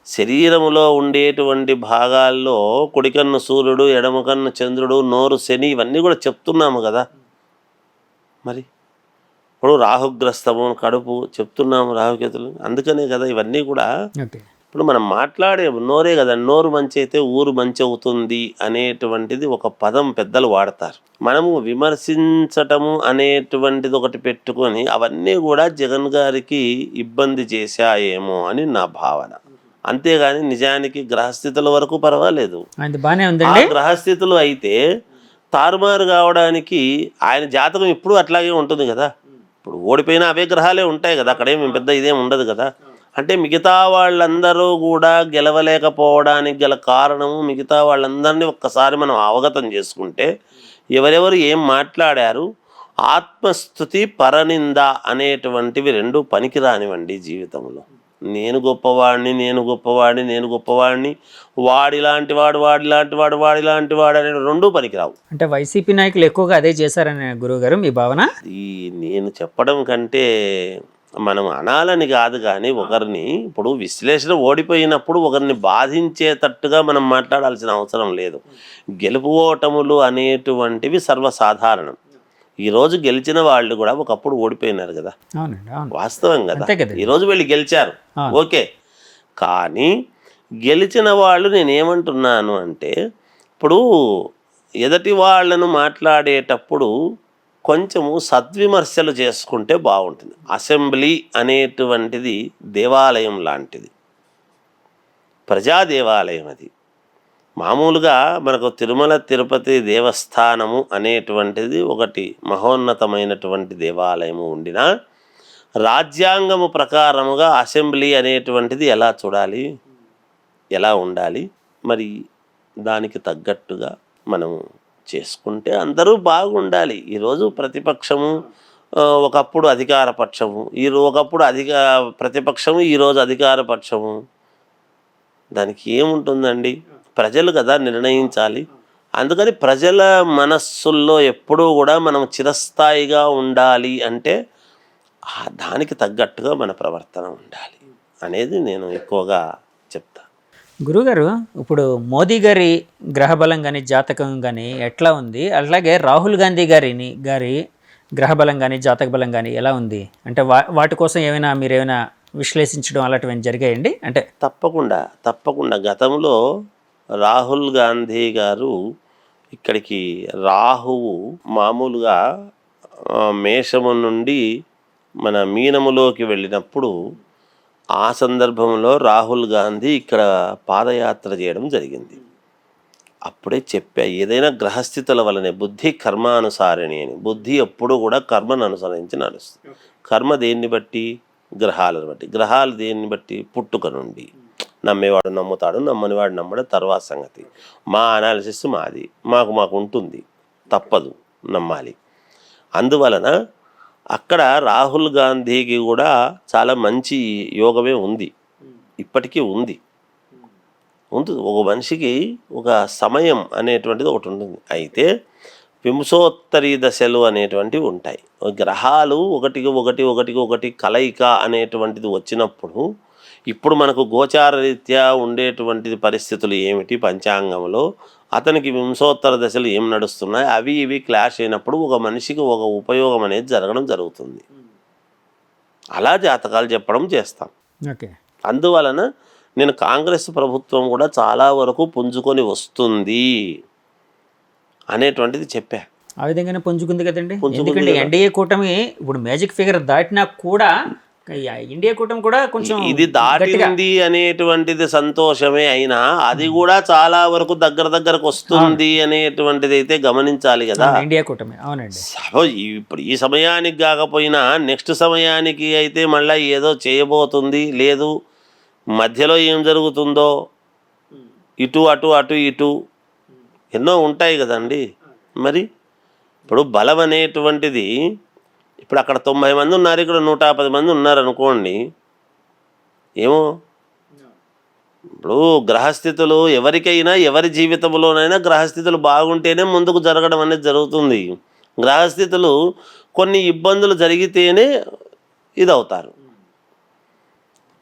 శరీరములో ఉండేటువంటి భాగాల్లో కుడికన్ను సూర్యుడు, ఎడమకన్ను చంద్రుడు, నోరు శని, ఇవన్నీ కూడా చెప్తున్నాము కదా. మరి ఇప్పుడు రాహుగ్రస్తము, కడుపు చెప్తున్నాము, రాహుకేతులు. అందుకనే కదా ఇవన్నీ కూడా. ఇప్పుడు మనం మాట్లాడే నోరే కదా, నోరు మంచి అయితే ఊరు మంచి అవుతుంది అనేటువంటిది ఒక పదం పెద్దలు వాడతారు. మనము విమర్శించటము అనేటువంటిది ఒకటి పెట్టుకొని అవన్నీ కూడా జగన్ గారికి ఇబ్బంది చేశాయేమో అని నా భావన. అంతేగాని నిజానికి గ్రహస్థితుల వరకు పర్వాలేదు. ఆ గ్రహస్థితులు అయితే తారుమారు కావడానికి ఆయన జాతకం ఇప్పుడు అట్లాగే ఉంటుంది కదా. ఇప్పుడు ఓడిపోయినా అవే గ్రహాలే ఉంటాయి కదా, అక్కడేమి పెద్ద ఇదేం ఉండదు కదా. అంటే మిగతా వాళ్ళందరూ కూడా గెలవలేకపోవడానికి గల కారణము మిగతా వాళ్ళందరినీ ఒక్కసారి మనం అవగతం చేసుకుంటే ఎవరెవరు ఏం మాట్లాడారు, ఆత్మస్థుతి పరనింద అనేటువంటివి రెండు పనికిరానివ్వండి జీవితంలో. నేను గొప్పవాడిని, వాడిలాంటి వాడు అనే రెండూ పనికిరావు. అంటే వైసీపీ నాయకులు ఎక్కువగా అదే చేశారని గురువుగారు మీ భావన? ఈ నేను చెప్పడం కంటే మనం అనాలని కాదు, కానీ ఒకరిని ఇప్పుడు విశ్లేషణ ఓడిపోయినప్పుడు ఒకరిని బాధించేటట్టుగా మనం మాట్లాడాల్సిన అవసరం లేదు. గెలుపు ఓటములు అనేటువంటివి సర్వసాధారణం. ఈరోజు గెలిచిన వాళ్ళు కూడా ఒకప్పుడు ఓడిపోయినారు కదా, వాస్తవం కదా. ఈరోజు వీళ్ళు గెలిచారు, ఓకే. కానీ గెలిచిన వాళ్ళు నేనేమంటున్నాను అంటే, ఇప్పుడు ఎదటి వాళ్ళను మాట్లాడేటప్పుడు కొంచెము సద్విమర్శలు చేసుకుంటే బాగుంటుంది. అసెంబ్లీ అనేటువంటిది దేవాలయం లాంటిది, ప్రజా దేవాలయం. అది మామూలుగా మనకు తిరుమల తిరుపతి దేవస్థానము అనేటువంటిది ఒకటి మహోన్నతమైనటువంటి దేవాలయము ఉండినా రాజ్యాంగము ప్రకారముగా అసెంబ్లీ అనేటువంటిది ఎలా చూడాలి, ఎలా ఉండాలి, మరి దానికి తగ్గట్టుగా మనము చేసుకుంటే అందరూ బాగుండాలి. ఈరోజు ప్రతిపక్షము ఒకప్పుడు అధికార పక్షము, ఒకప్పుడు ప్రతిపక్షము, ఈరోజు అధికార పక్షము. దానికి ఏముంటుందండి, ప్రజలు కదా నిర్ణయించాలి. అందుకని ప్రజల మనస్సుల్లో ఎప్పుడూ కూడా మనం చిరస్థాయిగా ఉండాలి అంటే దానికి తగ్గట్టుగా మన ప్రవర్తన ఉండాలి అనేది నేను ఎక్కువగా చెప్తా. గురుగారు, ఇప్పుడు మోదీ గారి గ్రహబలం కానీ జాతకం కానీ ఎట్లా ఉంది, అలాగే రాహుల్ గాంధీ గారి గ్రహబలం కానీ జాతక బలం కానీ ఎలా ఉంది? అంటే వాటి కోసం మీరేమైనా విశ్లేషించడం అలాంటివి జరిగాయండి? అంటే తప్పకుండా గతంలో రాహుల్ గాంధీ గారు ఇక్కడికి రాహువు మామూలుగా మేషము నుండి మన మీనములోకి వెళ్ళినప్పుడు ఆ సందర్భంలో రాహుల్ గాంధీ ఇక్కడ పాదయాత్ర చేయడం జరిగింది. అప్పుడే చెప్పా, ఏదైనా గ్రహస్థితుల వలనే బుద్ధి కర్మానుసారిణి అని. బుద్ధి ఎప్పుడు కూడా కర్మను అనుసరించి నడుస్తుంది. కర్మ దేన్ని బట్టి? గ్రహాలను బట్టి. గ్రహాలు దేన్ని బట్టి? పుట్టుక నుండి. నమ్మేవాడు నమ్ముతాడు, నమ్మనివాడు నమ్మడు, తర్వాత సంగతి. మా అనాలిసిస్ మాది, మాకు ఉంటుంది, తప్పదు, నమ్మాలి. అందువలన అక్కడ రాహుల్ గాంధీకి కూడా చాలా మంచి యోగమే ఉంది, ఇప్పటికీ ఉంది. ఒక మనిషికి ఒక సమయం అనేటువంటిది ఒకటి ఉంటుంది. అయితే వింశోత్తరీ దశలు అనేటువంటివి ఉంటాయి. గ్రహాలు ఒకటి కలయిక అనేటువంటిది వచ్చినప్పుడు ఇప్పుడు మనకు గోచార రీత్యా ఉండేటువంటిది పరిస్థితులు ఏమిటి, పంచాంగంలో అతనికి వింశోత్తర దశలు ఏం నడుస్తున్నాయి, అవి ఇవి క్లాష్ అయినప్పుడు ఒక మనిషికి ఒక ఉపయోగం అనేది జరుగుతుంది. అలా జాతకాలు చెప్పడం చేస్తాం. అందువలన నేను కాంగ్రెస్ ప్రభుత్వం కూడా చాలా వరకు పుంజుకొని వస్తుంది అనేటువంటిది చెప్పా. ఆ విధంగానే పుంజుకుంది కదండి. ఎందుకంటే ఎన్డీఏ కూటమి ఇప్పుడు మ్యాజిక్ ఫిగర్ దాటినా కూడా ఇండియా కూటమి కూడా కొంచెం ఇది దాటింది అనేటువంటిది సంతోషమే. అయినా అది కూడా చాలా వరకు దగ్గరకు వస్తుంది అనేటువంటిది అయితే గమనించాలి కదా ఇండియా కూటమి. అవునండి. ఇప్పుడు ఈ సమయానికి కాకపోయినా నెక్స్ట్ సమయానికి అయితే మళ్ళీ ఏదో చేయబోతుంది. లేదు మధ్యలో ఏం జరుగుతుందో ఇటు ఎన్నో ఉంటాయి కదండి. మరి ఇప్పుడు బలం అనేటువంటిది ఇప్పుడు అక్కడ 90 మంది ఉన్నారు, ఇక్కడ 150 మంది ఉన్నారు అనుకోండి, ఏమో. ఇప్పుడు గ్రహస్థితులు ఎవరికైనా ఎవరి జీవితంలోనైనా గ్రహస్థితులు బాగుంటేనే ముందుకు జరగడం అనేది జరుగుతుంది. గ్రహస్థితులు కొన్ని ఇబ్బందులు జరిగితేనే ఇదవుతారు.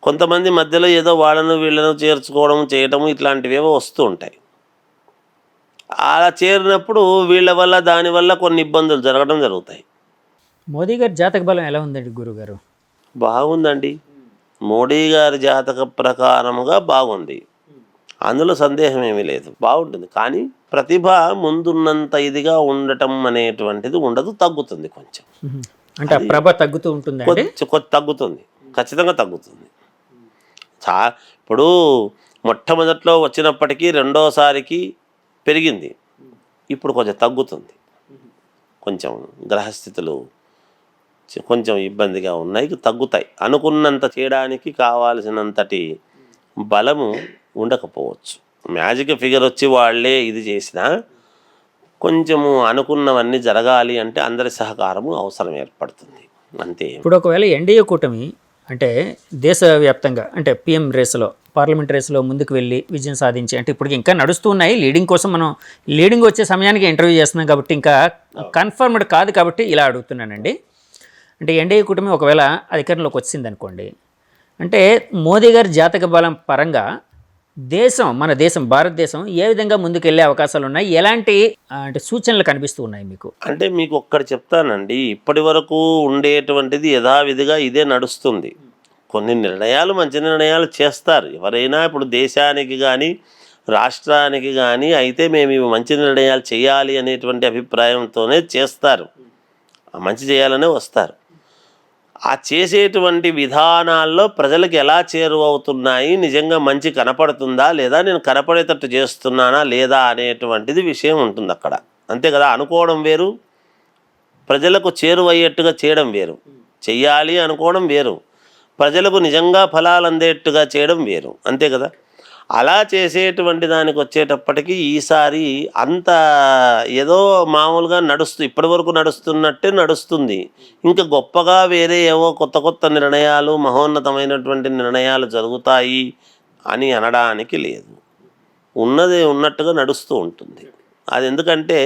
కొంతమంది మధ్యలో ఏదో వాళ్ళను వీళ్ళను చేర్చుకోవడం చేయటము ఇట్లాంటివేవో వస్తూ ఉంటాయి. అలా చేరినప్పుడు వీళ్ళ వల్ల దానివల్ల కొన్ని ఇబ్బందులు జరగడం జరుగుతాయి. మోదీ గారి జాతక బలం ఎలా ఉందండి గురుగారు? బాగుందండి. మోడీ గారి జాతక ప్రకారముగా బాగుంది, అందులో సందేహం ఏమీ లేదు, బాగుంటుంది. కానీ ప్రతిభ ముందున్నంత ఇదిగా ఉండటం అనేటువంటిది ఉండదు, తగ్గుతుంది కొంచెం. అంటే ఆ ప్రభ తగ్గుతూ ఉంటుందండి. కొంచెం తగ్గుతుంది, ఖచ్చితంగా తగ్గుతుంది. ఇప్పుడు మొట్టమొదట్లో వచ్చినప్పటికీ రెండోసారికి పెరిగింది, ఇప్పుడు కొంచెం తగ్గుతుంది. కొంచెం గ్రహస్థితులు కొంచెం ఇబ్బందిగా ఉన్నాయి, తగ్గుతాయి. అనుకున్నంత చేయడానికి కావాల్సినంతటి బలము ఉండకపోవచ్చు. మ్యాజిక్ ఫిగర్ వచ్చి వాళ్ళే ఇది చేసినా కొంచెము అనుకున్నవన్నీ జరగాలి అంటే అందరి సహకారము అవసరం ఏర్పడుతుంది, అంతే. ఇప్పుడు ఒకవేళ ఎన్డీఏ కూటమి అంటే దేశవ్యాప్తంగా అంటే పిఎం రేసులో పార్లమెంట్ రేసులో ముందుకు వెళ్ళి విజయం సాధించి, అంటే ఇప్పుడు ఇంకా నడుస్తూ ఉన్నాయి లీడింగ్ కోసం, మనం లీడింగ్ వచ్చే సమయానికి ఇంటర్వ్యూ చేస్తున్నాం కాబట్టి ఇంకా కన్ఫర్మ్డ్ కాదు కాబట్టి ఇలా అడుగుతున్నానండి. అంటే ఎన్డీఏ కూటమి ఒకవేళ అధికారంలోకి వచ్చింది అనుకోండి, అంటే మోదీ గారి జాతక బలం పరంగా మన దేశం భారతదేశం ఏ విధంగా ముందుకు వెళ్ళే అవకాశాలు ఉన్నాయి, ఎలాంటి అంటే సూచనలు కనిపిస్తూ ఉన్నాయి మీకు? అంటే మీకు ఒక్కటి చెప్తానండి, ఇప్పటి వరకు ఉండేటువంటిది యథావిధిగా ఇదే నడుస్తుంది. కొన్ని నిర్ణయాలు మంచి నిర్ణయాలు చేస్తారు ఎవరైనా. ఇప్పుడు దేశానికి కానీ రాష్ట్రానికి కానీ అయితే మేము ఇవి మంచి నిర్ణయాలు చేయాలి అనేటువంటి అభిప్రాయంతోనే చేస్తారు, మంచి చేయాలనే వస్తారు. ఆ చేసేటువంటి విధానాల్లో ప్రజలకు ఎలా చేరువవుతున్నాయి, నిజంగా మంచి కనపడుతుందా లేదా, నేను కనపడేటట్టు చేస్తున్నానా లేదా అనేటువంటిది విషయం ఉంటుంది అక్కడ, అంతే కదా. అనుకోవడం వేరు, ప్రజలకు చేరువయ్యేట్టుగా చేయడం వేరు. చెయ్యాలి అనుకోవడం వేరు, ప్రజలకు నిజంగా ఫలాలు అందేట్టుగా చేయడం వేరు, అంతే కదా. అలా చేసేటువంటి దానికి వచ్చేటప్పటికి ఈసారి అంత ఏదో మామూలుగా ఇప్పటి వరకు నడుస్తున్నట్టే నడుస్తుంది. ఇంకా గొప్పగా వేరే ఏవో కొత్త కొత్త నిర్ణయాలు, మహోన్నతమైనటువంటి నిర్ణయాలు జరుగుతాయి అని అనడానికి లేదు. ఉన్నది ఉన్నట్టుగా నడుస్తూ ఉంటుంది. అది ఎందుకంటే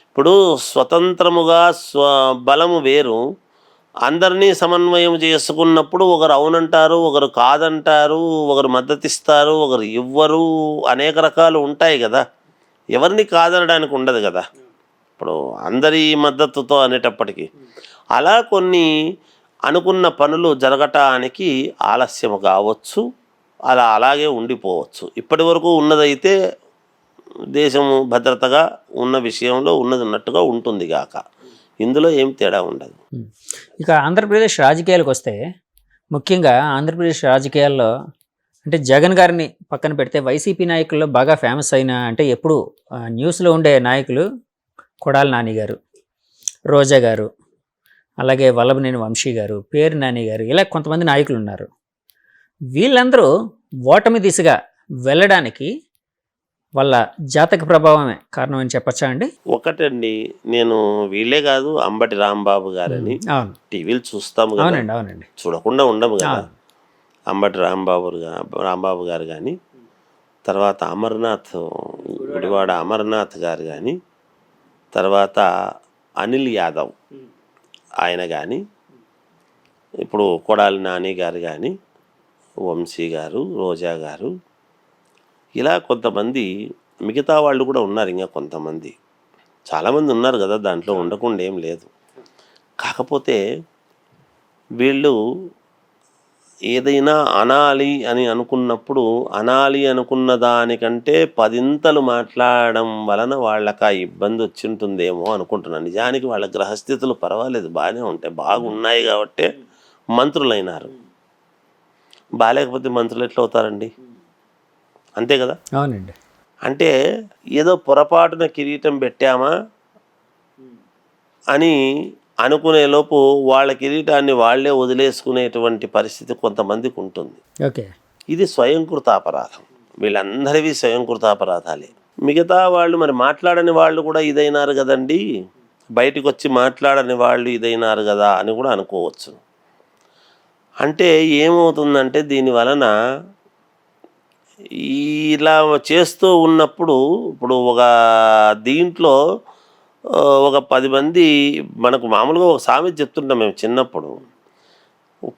ఇప్పుడు స్వతంత్రముగా బలము వేరు, అందరినీ సమన్వయం చేసుకున్నప్పుడు ఒకరు అవునంటారు, ఒకరు కాదంటారు, ఒకరు మద్దతు ఇస్తారు, ఒకరు ఇవ్వరు, అనేక రకాలు ఉంటాయి కదా. ఎవరిని కాదనడానికి ఉండదు కదా ఇప్పుడు అందరి మద్దతుతో అనేటప్పటికీ. అలా కొన్ని అనుకున్న పనులు జరగటానికి ఆలస్యం కావచ్చు, అలాగే ఉండిపోవచ్చు. ఇప్పటి వరకు ఉన్నదైతే దేశము భద్రతగా ఉన్న విషయంలో ఉన్నది ఉన్నట్టుగా ఉంటుంది గాక, ఇందులో ఏం తేడా ఉండదు. ఇక ఆంధ్రప్రదేశ్ రాజకీయాలకు వస్తే, ముఖ్యంగా ఆంధ్రప్రదేశ్ రాజకీయాల్లో అంటే జగన్ గారిని పక్కన పెడితే వైసీపీ నాయకుల్లో బాగా ఫేమస్ అయిన అంటే ఎప్పుడు న్యూస్లో ఉండే నాయకులు కొడాలి నాని గారు, రోజా గారు, అలాగే వల్లభనేని వంశీ గారు, పేరు నాని గారు, ఇలా కొంతమంది నాయకులు ఉన్నారు. వీళ్ళందరూ ఓటమి దిశగా వెళ్ళడానికి వాళ్ళ జాతక ప్రభావమే కారణం అని చెప్పచ్చా అండి? ఒకటండి, నేను వీళ్ళే కాదు, అంబటి రాంబాబు గారని టీవీలు చూస్తాము కదా, అవునండి, చూడకుండా ఉండము కదా. అంబటి రాంబాబు గారు కానీ, తర్వాత అమర్నాథ్, గుడివాడ అమర్నాథ్ గారు కానీ, తర్వాత అనిల్ యాదవ్ ఆయన కానీ, ఇప్పుడు కొడాలి నాని గారు కానీ, వంశీ గారు, రోజా గారు, ఇలా కొంతమంది, మిగతా వాళ్ళు కూడా ఉన్నారు, ఇంకా కొంతమంది, చాలామంది ఉన్నారు కదా, దాంట్లో ఉండకుండా ఏం లేదు. కాకపోతే వీళ్ళు ఏదైనా అనాలి అని అనుకున్నప్పుడు అనాలి అనుకున్న దానికంటే 10 ఇంతలు మాట్లాడడం వలన వాళ్ళకి ఆ ఇబ్బంది వచ్చి ఉంటుందేమో అనుకుంటున్నాను. నిజానికి వాళ్ళ గ్రహస్థితులు పర్వాలేదు, బాగానే ఉంటాయి, బాగున్నాయి కాబట్టే మంత్రులైనారు. బాగాలేకపోతే మంత్రులు ఎట్లా అవుతారండి, అంతే కదా. అవునండి. అంటే ఏదో పొరపాటున కిరీటం పెట్టామా అని అనుకునేలోపు వాళ్ళ కిరీటాన్ని వాళ్ళే వదిలేసుకునేటువంటి పరిస్థితి కొంతమందికి ఉంటుంది. ఓకే, ఇది స్వయంకృతాపరాధం, వీళ్ళందరివి స్వయంకృతాపరాధాలే. మిగతా వాళ్ళు మరి మాట్లాడని వాళ్ళు కూడా ఇదైనారు కదండి, బయటకు వచ్చి మాట్లాడని వాళ్ళు ఇదైనారు కదా అని కూడా అనుకోవచ్చు. అంటే ఏమవుతుందంటే దీని వలన ఇలా చేస్తూ ఉన్నప్పుడు, ఇప్పుడు ఒక దీంట్లో ఒక 10 మంది, మనకు మామూలుగా ఒక సామెత చెప్తుంటాం మేము చిన్నప్పుడు,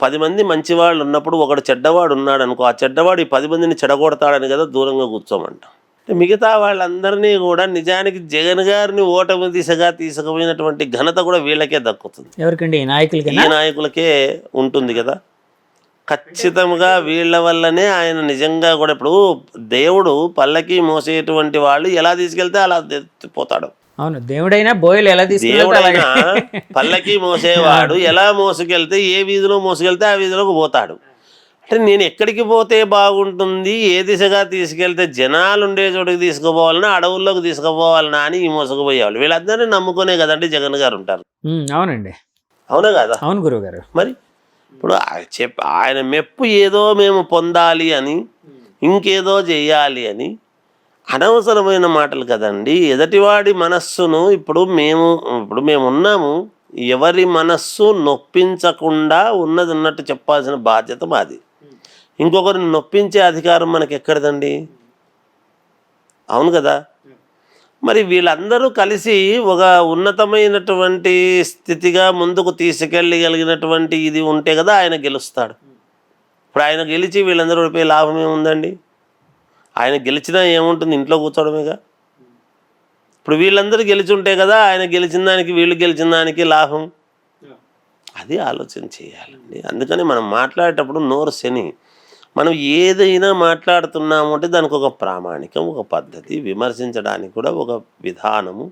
10 మంది మంచివాళ్ళు ఉన్నప్పుడు ఒకడు చెడ్డవాడు ఉన్నాడు అనుకో, ఆ చెడ్డవాడు ఈ 10 మందిని చెడగొడతాడని కదా దూరంగా కూర్చోమంటాం. మిగతా వాళ్ళందరినీ కూడా నిజానికి జగన్ గారిని ఓటమి దిశగా తీసుకుపోయినటువంటి ఘనత కూడా వీళ్ళకే దక్కుతుంది. ఎవరికండి? ఈ నాయకులకి? ఈ నాయకులకే ఉంటుంది కదా. ఖచ్చితంగా వీళ్ళ వల్లనే ఆయన నిజంగా కూడా ఇప్పుడు దేవుడు పల్లకి మోసేటువంటి వాళ్ళు ఎలా తీసుకెళ్తే అలా పోతాడు. అవును, దేవుడైనా బోయలు ఎలా దేవుడైనా పల్లకి మోసేవాడు ఎలా మోసుకెళ్తే, ఏ వీధిలో మోసుకెళ్తే ఆ వీధిలోకి పోతాడు. అంటే నేను ఎక్కడికి పోతే బాగుంటుంది, ఏ దిశగా తీసుకెళ్తే జనాలు ఉండే చోటుకి తీసుకుపోవాలన్నా, అడవుల్లోకి తీసుకుపోవాలన్నా అని ఈ మోసుకుపోయేవాళ్ళు. వీళ్ళందరినీ నమ్ముకునే కదండి జగన్ గారు ఉంటారు. అవునండి. అవునా కదా? అవును గురువు గారు. మరి ఇప్పుడు ఆయన మెప్పు ఏదో మేము పొందాలి అని, ఇంకేదో చెయ్యాలి అని అనవసరమైన మాటలు కదండి. ఎదటివాడి మనస్సును ఇప్పుడు మేము ఉన్నాము, ఎవరి మనస్సు నొప్పించకుండా ఉన్నది ఉన్నట్టు చెప్పాల్సిన బాధ్యత మాది. ఇంకొకరిని నొప్పించే అధికారం మనకి ఎక్కడదండి? అవును కదా. మరి వీళ్ళందరూ కలిసి ఒక ఉన్నతమైనటువంటి స్థితిగా ముందుకు తీసుకెళ్ళగలిగినటువంటి ఇది ఉంటే కదా ఆయన గెలుస్తాడు. ఇప్పుడు ఆయన గెలిచి వీళ్ళందరూ ఓడిపోయే లాభం ఏముందండి? ఆయన గెలిచినా ఏముంటుంది, ఇంట్లో కూర్చోవడమేగా. ఇప్పుడు వీళ్ళందరూ గెలిచి ఉంటే కదా ఆయన గెలిచిన దానికి వీళ్ళు గెలిచిన దానికి లాభం. అది ఆలోచన చేయాలండి. అందుకని మనం మాట్లాడేటప్పుడు నోరు శని. మనం ఏదైనా మాట్లాడుతున్నాము అంటే దానికి ఒక ప్రామాణికం, ఒక పద్ధతి, విమర్శించడానికి కూడా ఒక విధానము.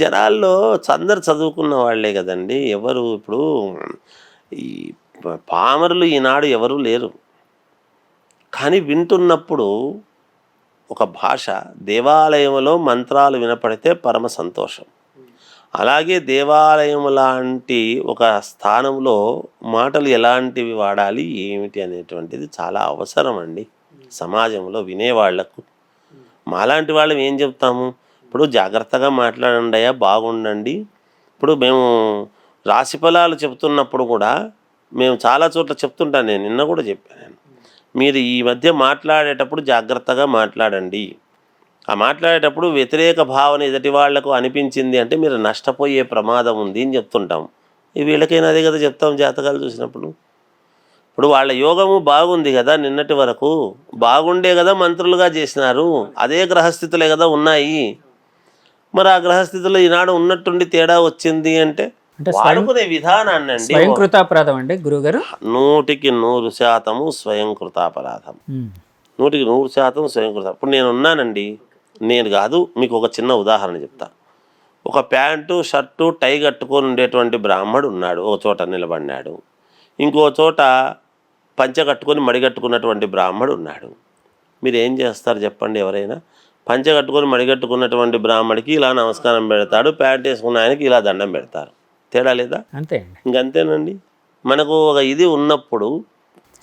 జనాల్లో అందరు చదువుకున్న వాళ్ళే కదండి. ఎవరు ఇప్పుడు ఈ పామరులు ఈనాడు ఎవరు లేరు. కానీ వింటున్నప్పుడు ఒక భాష, దేవాలయంలో మంత్రాలు వినపడితే పరమ సంతోషం. అలాగే దేవాలయం లాంటి ఒక స్థానంలో మాటలు ఎలాంటివి వాడాలి, ఏమిటి అనేటువంటిది చాలా అవసరం అండి సమాజంలో వినేవాళ్లకు. మాలాంటి వాళ్ళం ఏం చెప్తాము? ఇప్పుడు జాగ్రత్తగా మాట్లాడండి అయ్యా, బాగుండండి. ఇప్పుడు మేము రాశి ఫలాలు చెప్తున్నప్పుడు కూడా మేము చాలా చోట్ల చెప్తుంటాను. నేను నిన్న కూడా చెప్పాను, మీరు ఈ మధ్య మాట్లాడేటప్పుడు జాగ్రత్తగా మాట్లాడండి. ఆ మాట్లాడేటప్పుడు వ్యతిరేక భావన ఎదుటి వాళ్లకు అనిపించింది అంటే మీరు నష్టపోయే ప్రమాదం ఉంది అని చెప్తుంటాం. వీళ్ళకైనా అదే కదా చెప్తాం జాతకాలు చూసినప్పుడు. ఇప్పుడు వాళ్ళ యోగము బాగుంది కదా, నిన్నటి వరకు బాగుండే కదా మంత్రులుగా చేసినారు, అదే గ్రహస్థితులే కదా ఉన్నాయి. మరి ఆ గ్రహస్థితుల్లో ఈనాడు ఉన్నట్టుండి తేడా వచ్చింది అంటే వాడుకునే విధానాన్ని అండి. స్వయంకృతాపరాధం అండి గురువుగారు. 100% స్వయంకృతాపరాధం. 100% స్వయంకృత. ఇప్పుడు నేను ఉన్నానండి, నేను కాదు, మీకు ఒక చిన్న ఉదాహరణ చెప్తా. ఒక ప్యాంటు షర్టు టై కట్టుకొని ఉండేటువంటి బ్రాహ్మడు ఉన్నాడు, ఒక చోట నిలబడినాడు. ఇంకో చోట పంచె కట్టుకొని మడిగట్టుకున్నటువంటి బ్రాహ్మడు ఉన్నాడు. మీరు ఏం చేస్తారు చెప్పండి? ఎవరైనా పంచె కట్టుకొని మడిగట్టుకున్నటువంటి బ్రాహ్మడికి ఇలా నమస్కారం పెడతాడు, ప్యాంట్ వేసుకున్న ఆయనకి ఇలా దండం పెడతారు. తేడా లేదా? అంతే. ఇంకంతేనండి. మనకు ఒక ఇది ఉన్నప్పుడు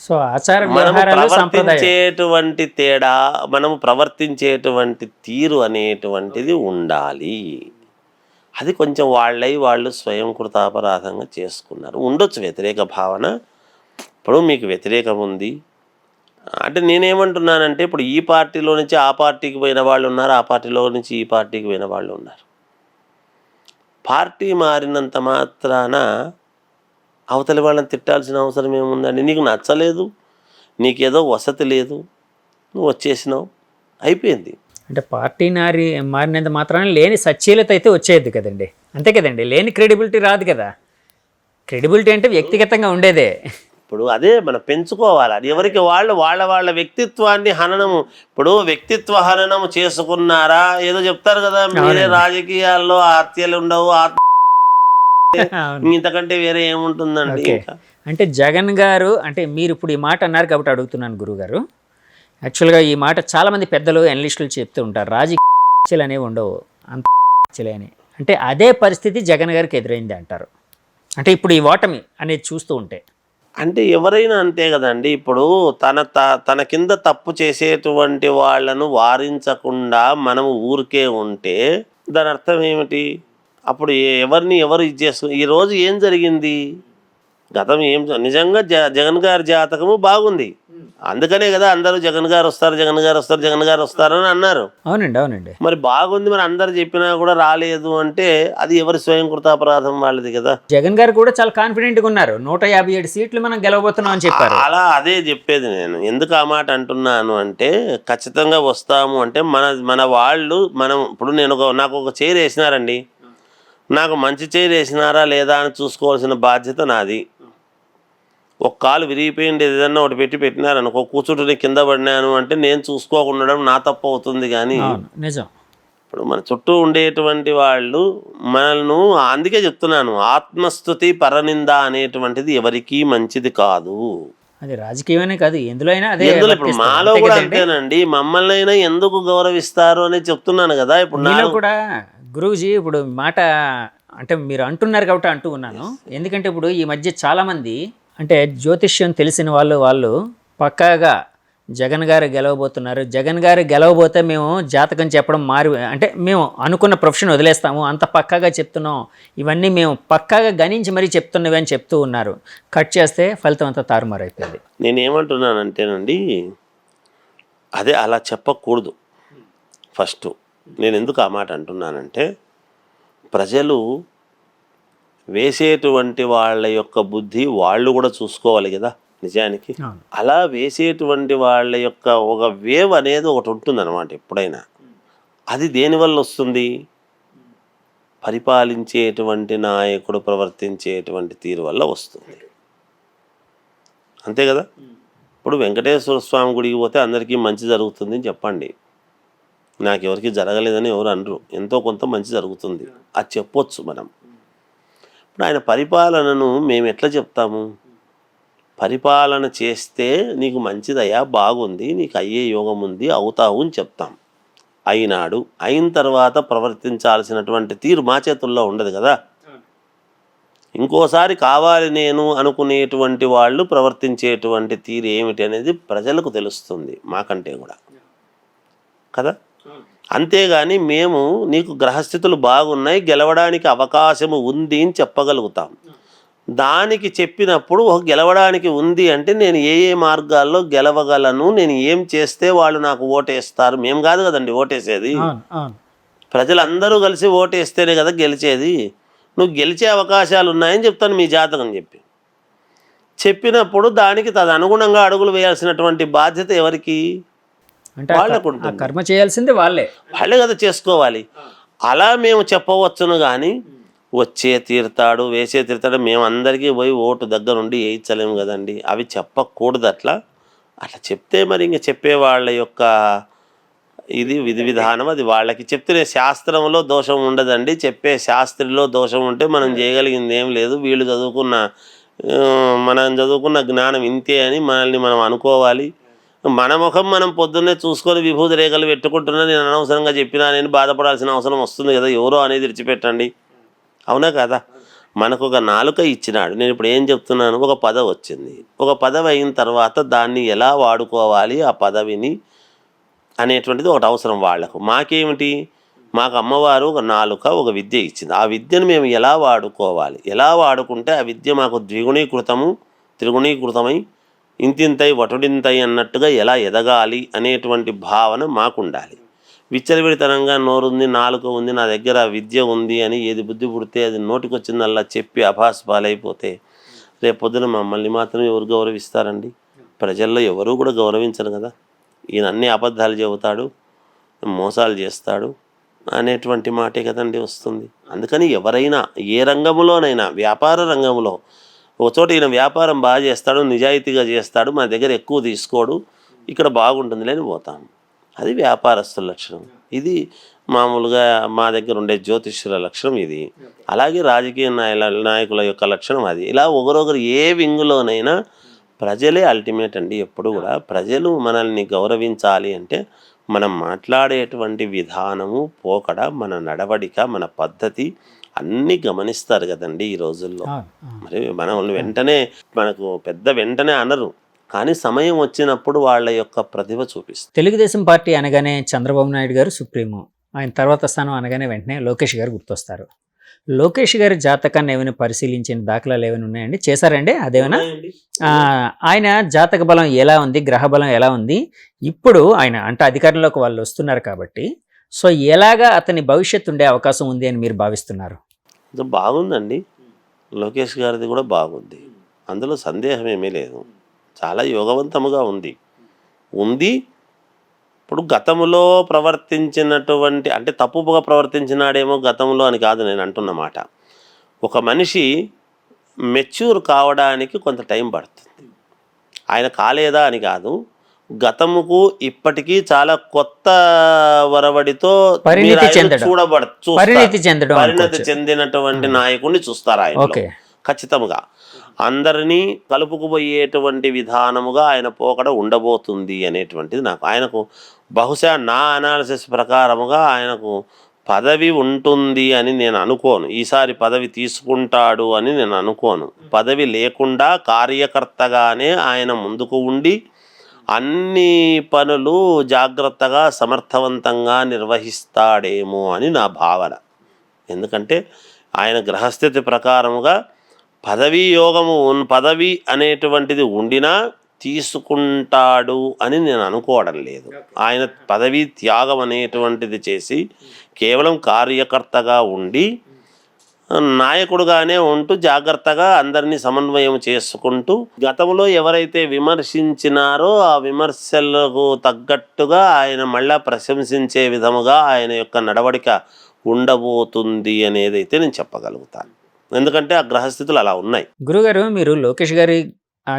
సో ఆచార ప్రవర్తించేటువంటి తేడా, మనము ప్రవర్తించేటువంటి తీరు అనేటువంటిది ఉండాలి. అది కొంచెం వాళ్ళు స్వయంకృతాపరాధంగా చేసుకున్నారు. ఉండొచ్చు వ్యతిరేక భావన. ఇప్పుడు మీకు వ్యతిరేకం ఉంది అంటే నేనేమంటున్నానంటే, ఇప్పుడు ఈ పార్టీలో నుంచి ఆ పార్టీకి పోయిన వాళ్ళు ఉన్నారు, ఆ పార్టీలో నుంచి ఈ పార్టీకి పోయిన వాళ్ళు ఉన్నారు. పార్టీ మారినంత మాత్రాన అవతలి వాళ్ళని తిట్టాల్సిన అవసరం ఏముందండి? నీకు నచ్చలేదు, నీకేదో వసతి లేదు, నువ్వు వచ్చేసినావు, అయిపోయింది. అంటే పార్టీ మారినంత మాత్రాన లేని సచ్ఛీలత అయితే వచ్చేది కదండి. అంతే కదండి, లేని క్రెడిబిలిటీ రాదు కదా. క్రెడిబిలిటీ అంటే వ్యక్తిగతంగా ఉండేదే. ఇప్పుడు అదే మనం పెంచుకోవాలి. అది ఎవరికి వాళ్ళ వ్యక్తిత్వాన్ని హననము. ఇప్పుడు వ్యక్తిత్వ హననము చేసుకున్నారా ఏదో చెప్తారు కదా, మీరే రాజకీయాల్లో హత్యలు ఉండవు, ఇంతకంటే వేరే ఏముంటుందండి. అంటే జగన్ గారు, అంటే మీరు ఇప్పుడు ఈ మాట అన్నారు కాబట్టి అడుగుతున్నాను గురుగారు. యాక్చువల్గా ఈ మాట చాలామంది పెద్దలు అనలిస్టులు చెప్తూ ఉంటారు, రాజకీయాలు అనేవి ఉండవు అంత అని. అంటే అదే పరిస్థితి జగన్ గారికి ఎదురైంది అంటారు. అంటే ఇప్పుడు ఈ ఓటమి అనేది చూస్తూ ఉంటే అంటే ఎవరైనా అంతే కదండి. ఇప్పుడు తన కింద తప్పు చేసేటువంటి వాళ్ళను వారించకుండా మనము ఊరికే ఉంటే దాని అర్థం ఏమిటి? అప్పుడు ఎవరు ఇది చేసుకుని ఈరోజు ఏం జరిగింది? గతం ఏం నిజంగా జగన్ గారి జాతకము బాగుంది. అందుకనే కదా అందరూ జగన్ గారు వస్తారు, జగన్ గారు వస్తారు, జగన్ గారు వస్తారు అని అన్నారు. అవునండి, అవునండి. మరి బాగుంది, మరి అందరు చెప్పినా కూడా రాలేదు అంటే అది ఎవరి స్వయం కృతాపరాధం వాళ్ళది కదా. జగన్ గారు కూడా చాలా కాన్ఫిడెంట్గా ఉన్నారు, 157 సీట్లు మనం గెలవబోతున్నాం అని చెప్పారు. అలా అదే చెప్పేది నేను. ఎందుకు ఆ మాట అంటున్నాను అంటే ఖచ్చితంగా వస్తాము అంటే మన వాళ్ళు ఇప్పుడు నాకు ఒక చైర్ వేసినారండి, నాకు మంచి చైర్ వేసినారా లేదా అని చూసుకోవాల్సిన బాధ్యత నాది. ఒక కాలు విరిగిపోయింది, ఏదన్నా ఒకటి పెట్టినారనుకో, కూర్చుంటే కింద పడినాను అంటే నేను చూసుకోకుండా నా తప్పు అవుతుంది. కానీ నిజం, ఇప్పుడు మన చుట్టూ ఉండేటువంటి వాళ్ళు మనల్ని, అందుకే చెప్తున్నాను, ఆత్మస్తుతి పరనింద అనేటువంటిది ఎవరికీ మంచిది కాదు. అది రాజకీయమనే కాదు, ఎందులో అయినా అదే. ఇప్పుడు మాలో కూడా అంతేనండి, మమ్మల్ని అయినా ఎందుకు గౌరవిస్తారు అని చెప్తున్నాను కదా. ఇప్పుడు నాలో కూడా గురూజీ ఇప్పుడు మాట అంటే మీరు అంటున్నారు కాబట్టి అంటూ ఉన్నాను. ఎందుకంటే ఇప్పుడు ఈ మధ్య చాలామంది అంటే జ్యోతిష్యం తెలిసిన వాళ్ళు పక్కాగా జగన్ గారు గెలవబోతున్నారు, జగన్ గారు గెలవబోతే మేము జాతకం చెప్పడం అంటే మేము అనుకున్న ప్రొఫెషన్ వదిలేస్తాము, అంత పక్కాగా చెప్తున్నాం, ఇవన్నీ మేము పక్కాగా గణించి మరీ చెప్తున్నవి అని చెప్తూ ఉన్నారు. కట్ చేస్తే ఫలితం అంతా తారుమారు అయిపోయింది. నేనేమంటున్నానంటేనండి, అదే అలా చెప్పకూడదు. ఫస్ట్ నేను ఎందుకు ఆ మాట అంటున్నానంటే, ప్రజలు వేసేటువంటి వాళ్ళ యొక్క బుద్ధి వాళ్ళు కూడా చూసుకోవాలి కదా. నిజానికి అలా వేసేటువంటి వాళ్ళ యొక్క ఒక వేవ్ అనేది ఒకటి ఉంటుందన్నమాట ఎప్పుడైనా. అది దేనివల్ల వస్తుంది? పరిపాలించేటువంటి నాయకుడు ప్రవర్తించేటువంటి తీరు వల్ల వస్తుంది, అంతే కదా. ఇప్పుడు వెంకటేశ్వర స్వామి గుడికి పోతే అందరికీ మంచి జరుగుతుంది అని చెప్పండి, నాకెవరికి జరగలేదని ఎవరు అనరు, ఎంతో కొంత మంచి జరుగుతుంది అది చెప్పొచ్చు మనం. ఇప్పుడు ఆయన పరిపాలనను మేము ఎట్లా చెప్తాము? పరిపాలన చేస్తే నీకు మంచిదయ్యా, బాగుంది, నీకు అయ్యే యోగం ఉంది, అవుతావు అని చెప్తాం. అయినాడు, అయిన తర్వాత ప్రవర్తించాల్సినటువంటి తీరు మా చేతుల్లో ఉండదు కదా. ఇంకోసారి కావాలి నేను అనుకునేటువంటి వాళ్ళు ప్రవర్తించేటువంటి తీరు ఏమిటి అనేది ప్రజలకు తెలుస్తుంది, మాకంటే కూడా కదా. అంతేగాని మేము నీకు గ్రహస్థితులు బాగున్నాయి, గెలవడానికి అవకాశము ఉంది అని చెప్పగలుగుతాం. దానికి చెప్పినప్పుడు గెలవడానికి ఉంది అంటే నేను ఏ మార్గాల్లో గెలవగలను, నేను ఏం చేస్తే వాళ్ళు నాకు ఓటేస్తారు, మేము కాదు కదండి ఓటేసేది, ప్రజలందరూ కలిసి ఓటేస్తేనే కదా గెలిచేది. నువ్వు గెలిచే అవకాశాలు ఉన్నాయని చెప్తాను మీ జాతకం చెప్పినప్పుడు దానికి తదనుగుణంగా అడుగులు వేయాల్సినటువంటి బాధ్యత ఎవరికి? వాళ్ళకు ఉంటుంది. కర్మ చేయాల్సింది వాళ్ళే కదా చేసుకోవాలి. అలా మేము చెప్పవచ్చును కానీ వచ్చే తీరుతాడు, వేసే తీరుతాడు, మేము అందరికీ పోయి ఓటు దగ్గర ఉండి వేయించలేము కదండి. అవి చెప్పకూడదు. అట్లా చెప్తే మరి ఇంక చెప్పే వాళ్ళ యొక్క ఇది విధి విధానం, అది వాళ్ళకి చెప్తే శాస్త్రంలో దోషం ఉండదండి. చెప్పే శాస్త్రిలో దోషం ఉంటే మనం చేయగలిగింది ఏం లేదు. మనం చదువుకున్న జ్ఞానం ఇంతే అని మనల్ని మనం అనుకోవాలి. మన ముఖం మనం పొద్దున్నే చూసుకొని విభూతి రేఖలు పెట్టుకుంటున్నా, నేను అనవసరంగా చెప్పినా నేను బాధపడాల్సిన అవసరం వస్తుంది కదా. ఎవరో అనేది విడిచిపెట్టండి, అవునా కదా. మనకు ఒక నాలుక ఇచ్చినాడు. నేను ఇప్పుడు ఏం చెప్తున్నాను, ఒక పదవి వచ్చింది, ఒక పదవి అయిన తర్వాత దాన్ని ఎలా వాడుకోవాలి, ఆ పదవిని అనేటువంటిది ఒకటి అవసరం వాళ్ళకు. మాకేమిటి, మాకు అమ్మవారు ఒక నాలుక, ఒక విద్య ఇచ్చింది. ఆ విద్యను మేము ఎలా వాడుకోవాలి, ఎలా వాడుకుంటే ఆ విద్య మాకు త్రిగుణీకృతమై ఇంతింతై వటుడింతై అన్నట్టుగా ఎలా ఎదగాలి అనేటువంటి భావన మాకుండాలి. విచ్చలవిడితనంగా నోరుంది, నాలుక ఉంది, నా దగ్గర విద్య ఉంది అని ఏది బుద్ధి పుడితే అది నోటికొచ్చిందల్లా చెప్పి అభాస్ పాలైపోతే రేపొద్దున మమ్మల్ని మాత్రం ఎవరు గౌరవిస్తారండి? ప్రజల్లో ఎవరూ కూడా గౌరవించరు కదా. ఈయన అన్ని అబద్ధాలు చెబుతాడు, మోసాలు చేస్తాడు అనేటువంటి మాటే కదండి వస్తుంది. అందుకని ఎవరైనా ఏ రంగంలోనైనా, వ్యాపార రంగంలో ఒక చోట ఈయన వ్యాపారం బాగా చేస్తాడు, నిజాయితీగా చేస్తాడు, మన దగ్గర ఎక్కువ తీసుకోడు, ఇక్కడ బాగుంటుంది లేని పోతాం. అది వ్యాపారస్తుల లక్షణం. ఇది మామూలుగా మా దగ్గర ఉండే జ్యోతిష్యుల లక్షణం ఇది. అలాగే రాజకీయ నాయకుల యొక్క లక్షణం అది. ఇలా ఒకరొకరు ఏ వింగులోనైనా ప్రజలే అల్టిమేట్ అండి. ఎప్పుడు కూడా ప్రజలు మనల్ని గౌరవించాలి అంటే మనం మాట్లాడేటువంటి విధానము, పోకడ, మన నడవడిక, మన పద్ధతి అన్నీ గమనిస్తారు కదండి ఈ రోజుల్లో. మరి మనం వెంటనే మనకు వెంటనే అనరు, కానీ సమయం వచ్చినప్పుడు వాళ్ళ యొక్క ప్రతిభ చూపిస్తారు. తెలుగుదేశం పార్టీ అనగానే చంద్రబాబు నాయుడు గారు సుప్రీము, ఆయన తర్వాత స్థానం అనగానే వెంటనే లోకేష్ గారు గుర్తొస్తారు. లోకేష్ గారి జాతకాన్ని ఏమైనా పరిశీలించిన దాఖలాలు ఏమైనా ఉన్నాయండి? చేశారండి అదేమైనా? ఆయన జాతక బలం ఎలా ఉంది, గ్రహ బలం ఎలా ఉంది, ఇప్పుడు ఆయన అంటే అధికారంలోకి వాళ్ళు వస్తున్నారు కాబట్టి సో ఎలాగా అతని భవిష్యత్తు ఉండే అవకాశం ఉంది అని మీరు భావిస్తున్నారు? బాగుందండి, లోకేష్ గారిది కూడా బాగుంది, అందులో సందేహం ఏమీ లేదు. చాలా యోగవంతముగా ఉంది. ఇప్పుడు గతంలో ప్రవర్తించినటువంటి అంటే తప్పుగా ప్రవర్తించినాడేమో గతంలో అని కాదు నేను అంటున్నమాట. ఒక మనిషి మెచ్యూర్ కావడానికి కొంత టైం పడుతుంది. ఆయన కాలేదా అని కాదు, గతముకు ఇప్పటికీ చాలా కొత్త వరవడితో పరిణతి చెందినటువంటి నాయకుడిని చూస్తారు ఆయన ఖచ్చితంగా. అందరినీ కలుపుకుపోయేటువంటి విధానముగా ఆయన పోకడ ఉండబోతుంది అనేటువంటిది నాకు. ఆయనకు బహుశా నా అనాలిసిస్ ప్రకారముగా ఆయనకు పదవి ఉంటుంది అని నేను అనుకోను. ఈసారి పదవి తీసుకుంటాడు అని నేను అనుకోను. పదవి లేకుండా కార్యకర్తగానే ఆయన ముందుకు ఉండి అన్ని పనులు జాగ్రత్తగా సమర్థవంతంగా నిర్వహిస్తాడేమో అని నా భావన. ఎందుకంటే ఆయన గ్రహస్థితి ప్రకారముగా పదవీ యోగము పదవి అనేటువంటిది ఉండినా తీసుకుంటాడు అని నేను అనుకోవడం లేదు. ఆయన పదవీ త్యాగం అనేటువంటిది చేసి కేవలం కార్యకర్తగా ఉండి నాయకుడుగానే ఉంటూ జాగ్రత్తగా అందరినీ సమన్వయం చేసుకుంటూ గతంలో ఎవరైతే విమర్శించినారో ఆ విమర్శలకు తగ్గట్టుగా ఆయన మళ్ళా ప్రశంసించే విధముగా ఆయన యొక్క నడవడిక ఉండబోతుంది అనేది అయితే నేను చెప్పగలుగుతాను. ఎందుకంటే ఆ గ్రహస్థితులు అలా ఉన్నాయి. గురుగారు, మీరు లోకేష్ గారి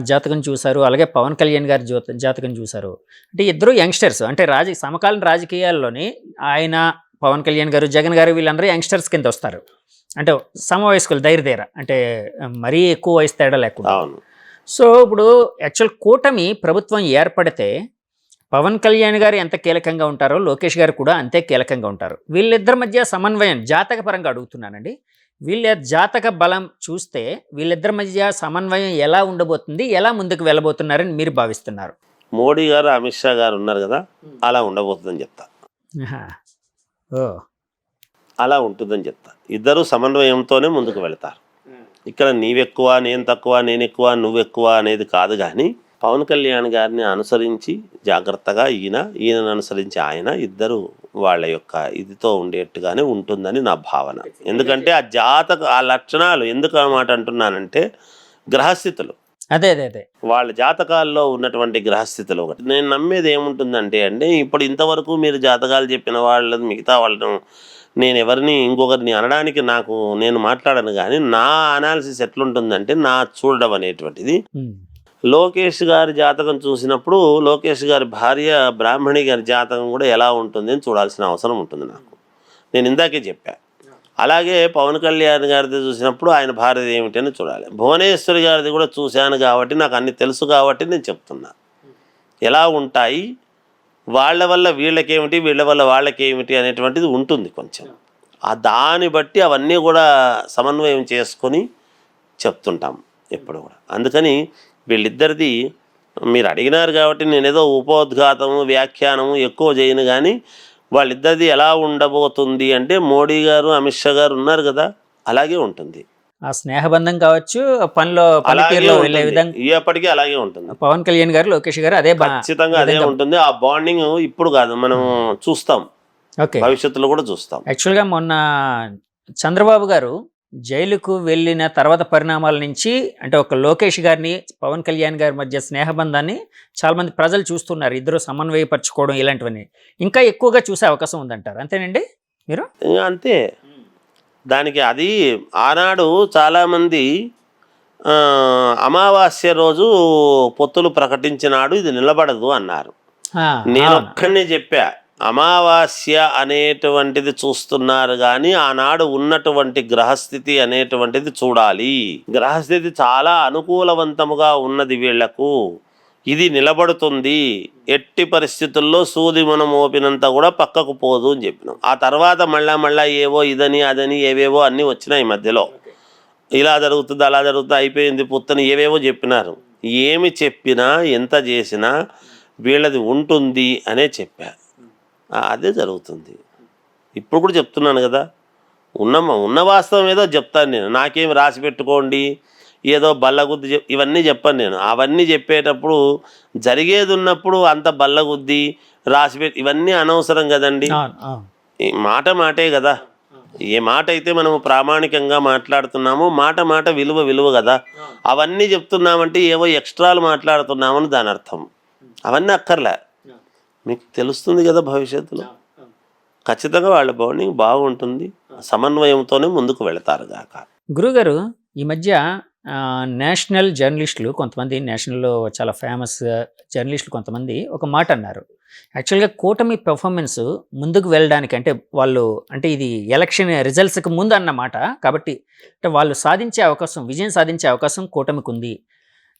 జాతకం చూశారు, అలాగే పవన్ కళ్యాణ్ గారి జాతకం చూశారు. అంటే ఇద్దరు యంగ్స్టర్స్, అంటే సమకాలీన రాజకీయాల్లోని ఆయన, పవన్ కళ్యాణ్ గారు, జగన్ గారు వీళ్ళందరూ యంగ్స్టర్స్ కింద వస్తారు. అంటే సమవయస్కులు ధైర్య అంటే మరీ ఎక్కువ వయసు తేడా లేకుండా. సో ఇప్పుడు యాక్చువల్ కూటమి ప్రభుత్వం ఏర్పడితే పవన్ కళ్యాణ్ గారు ఎంత కీలకంగా ఉంటారో లోకేష్ గారు కూడా అంతే కీలకంగా ఉంటారు. వీళ్ళిద్దరి మధ్య సమన్వయం జాతక పరంగా అడుగుతున్నానండి. వీళ్ళ జాతక బలం చూస్తే వీళ్ళిద్దరి మధ్య సమన్వయం ఎలా ఉండబోతుంది, ఎలా ముందుకు వెళ్ళబోతున్నారని మీరు భావిస్తున్నారు? మోడీ గారు, అమిత్ షా గారు ఉన్నారు కదా, అలా ఉండబోతుందని చెప్తా. అలా ఉంటుందని చెప్తా. ఇద్దరు సమన్వయంతోనే ముందుకు వెళతారు. ఇక్కడ నీవెక్కువ, నేను తక్కువ, నేను ఎక్కువ, నువ్వెక్కువ అనేది కాదు. కానీ పవన్ కళ్యాణ్ గారిని అనుసరించి జాగ్రత్తగా ఈయనను అనుసరించి ఆయన, ఇద్దరు వాళ్ళ యొక్క ఇదితో ఉండేట్టుగానే ఉంటుందని నా భావన. ఎందుకంటే ఆ లక్షణాలు ఎందుకు అన్నమాట అంటున్నానంటే గ్రహస్థితులు, అదే వాళ్ళ జాతకాల్లో ఉన్నటువంటి గ్రహస్థితులు ఒకటి. నేను నమ్మేది ఏముంటుందంటే ఇప్పుడు ఇంతవరకు మీరు జాతకాలు చెప్పిన వాళ్ళని మిగతా వాళ్ళను నేను ఎవరిని ఇంకొకరిని అనడానికి నేను మాట్లాడను. కానీ నా అనాలిసిస్ ఎట్లుంటుందంటే నా చూడడం అనేటువంటిది, లోకేష్ గారి జాతకం చూసినప్పుడు లోకేష్ గారి భార్య బ్రాహ్మణి గారి జాతకం కూడా ఎలా ఉంటుంది అని చూడాల్సిన అవసరం ఉంటుంది నాకు. నేను ఇందాకే చెప్పా. అలాగే పవన్ కళ్యాణ్ గారిది చూసినప్పుడు ఆయన భార్యది ఏమిటి అని చూడాలి. భువనేశ్వరి గారిది కూడా చూశాను కాబట్టి నాకు అన్ని తెలుసు కాబట్టి నేను చెప్తున్నా ఎలా ఉంటాయి, వాళ్ళ వల్ల వీళ్ళకేమిటి, వీళ్ళ వల్ల వాళ్ళకేమిటి అనేటువంటిది ఉంటుంది కొంచెం. దాన్ని బట్టి అవన్నీ కూడా సమన్వయం చేసుకొని చెప్తుంటాం ఎప్పుడు కూడా. అందుకని వీళ్ళిద్దరిది మీరు అడిగినారు కాబట్టి నేనేదో ఉపోద్ఘాతము వ్యాఖ్యానము ఎక్కువ చేయను. కానీ వాళ్ళిద్దరిది ఎలా ఉండబోతుంది అంటే మోడీ గారు, అమిత్ షా గారు ఉన్నారు కదా, అలాగే ఉంటుంది. ఆ స్నేహబంధం కావచ్చు, పనితీరులో వెళ్ళే విధంగా ఎప్పటికీ అలాగే ఉంటుంది. పవన్ కళ్యాణ్ గారు, లోకేష్ గారు అదే ఖచ్చితంగా అదే ఉంటుంది. ఆ బాండింగ్ ఇప్పుడు కాదు, మనం చూస్తాం, భవిష్యత్తులో కూడా చూస్తాం. యాక్చువల్గా మొన్న చంద్రబాబు గారు జైలుకు వెళ్ళిన తర్వాత పరిణామాల నుంచి అంటే ఒక లోకేష్ గారిని, పవన్ కళ్యాణ్ గారి మధ్య స్నేహబంధాన్ని చాలామంది ప్రజలు చూస్తున్నారు. ఇద్దరు సమన్వయపరచుకోవడం ఇలాంటివన్నీ ఇంకా ఎక్కువగా చూసే అవకాశం ఉందంటారు, అంతేనండి మీరు? అంతే. దానికి అది ఆనాడు చాలామంది అమావాస్య రోజు పొత్తులు ప్రకటించినాడు, ఇది నిలబడదు అన్నారు. నేను ఒక్కనే చెప్పా, అమావాస్య అనేటువంటిది చూస్తున్నారు కానీ ఆనాడు ఉన్నటువంటి గ్రహస్థితి అనేటువంటిది చూడాలి. గ్రహస్థితి చాలా అనుకూలవంతముగా ఉన్నది వీళ్లకు, ఇది నిలబడుతుంది, ఎట్టి పరిస్థితుల్లో సూది మనం మోపినంత కూడా పక్కకు పోదు అని చెప్పినాం. ఆ తర్వాత మళ్ళా ఏవో ఇదని అదని ఏవేవో అన్నీ వచ్చినాయి మధ్యలో. ఇలా జరుగుతుంది, అలా జరుగుతుంది, అయిపోయింది పుత్తని ఏవేవో చెప్పినారు. ఏమి చెప్పినా ఎంత చేసినా వీళ్ళది ఉంటుంది అనే చెప్పా. అదే జరుగుతుంది. ఇప్పుడు కూడా చెప్తున్నాను కదా, ఉన్న వాస్తవం ఏదో చెప్తాను నేను. నాకేమి రాసి పెట్టుకోండి, ఏదో బల్లగుద్ది ఇవన్నీ చెప్పాను నేను. అవన్నీ చెప్పేటప్పుడు జరిగేది ఉన్నప్పుడు అంత బల్లగుద్ది రాసిపెట్టి ఇవన్నీ అనవసరం కదండి. ఈ మాటే కదా. ఏ మాట అయితే మనము ప్రామాణికంగా మాట్లాడుతున్నామో మాట విలువ కదా. అవన్నీ చెప్తున్నామంటే ఏవో ఎక్స్ట్రాలు మాట్లాడుతున్నామని దాని అర్థం. అవన్నీ అక్కర్లే, మీకు తెలుస్తుంది కదా భవిష్యత్తులో. ఖచ్చితంగా వాళ్ళ బాండింగ్ బాగుంటుంది, సమన్వయంతోనే ముందుకు వెళతారు గాక. గురుగారు, ఈ మధ్య నేషనల్ జర్నలిస్టులు కొంతమంది, నేషనల్లో చాలా ఫేమస్ జర్నలిస్టులు కొంతమంది ఒక మాట అన్నారు. యాక్చువల్గా కూటమి పెర్ఫార్మెన్స్ ముందుకు వెళ్ళడానికి, అంటే వాళ్ళు, అంటే ఇది ఎలక్షన్ రిజల్ట్స్కి ముందు అన్నమాట కాబట్టి, అంటే వాళ్ళు సాధించే అవకాశం, విజయం సాధించే అవకాశం కూటమికి ఉంది.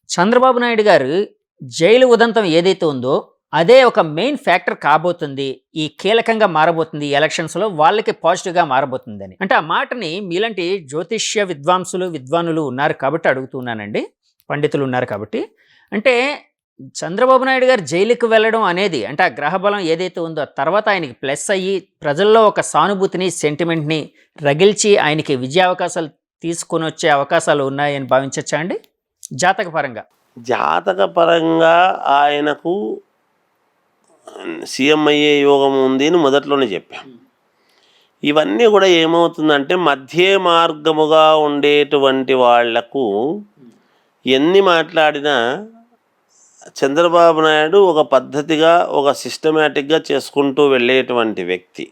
చంద్రబాబు నాయుడు గారు జైలు ఉదంతం ఏదైతే ఉందో అదే ఒక మెయిన్ ఫ్యాక్టర్ కాబోతుంది, ఈ కీలకంగా మారబోతుంది ఈ ఎలక్షన్స్లో, వాళ్ళకి పాజిటివ్గా మారబోతుందని. అంటే ఆ మాటని మీలాంటి జ్యోతిష్య విద్వానులు ఉన్నారు కాబట్టి అడుగుతున్నానండి, పండితులు ఉన్నారు కాబట్టి. అంటే చంద్రబాబు నాయుడు గారు జైలుకి వెళ్ళడం అనేది, అంటే ఆ గ్రహబలం ఏదైతే ఉందో తర్వాత ఆయనకి ప్లస్ అయ్యి ప్రజల్లో ఒక సానుభూతిని, సెంటిమెంట్ని రగిల్చి ఆయనకి విజయావకాశాలు తీసుకొని వచ్చే అవకాశాలు ఉన్నాయని భావించచ్చా అండి జాతకపరంగా? జాతకపరంగా ఆయనకు సీఎం అయ్యే యోగం ఉంది అని మొదట్లోనే చెప్పాం. ఇవన్నీ కూడా ఏమవుతుందంటే మధ్య మార్గముగా ఉండేటువంటి వాళ్లకు ఎన్ని మాట్లాడినా చంద్రబాబు నాయుడు ఒక పద్ధతిగా, ఒక సిస్టమేటిక్గా చేసుకుంటూ వెళ్ళేటువంటి వ్యక్తి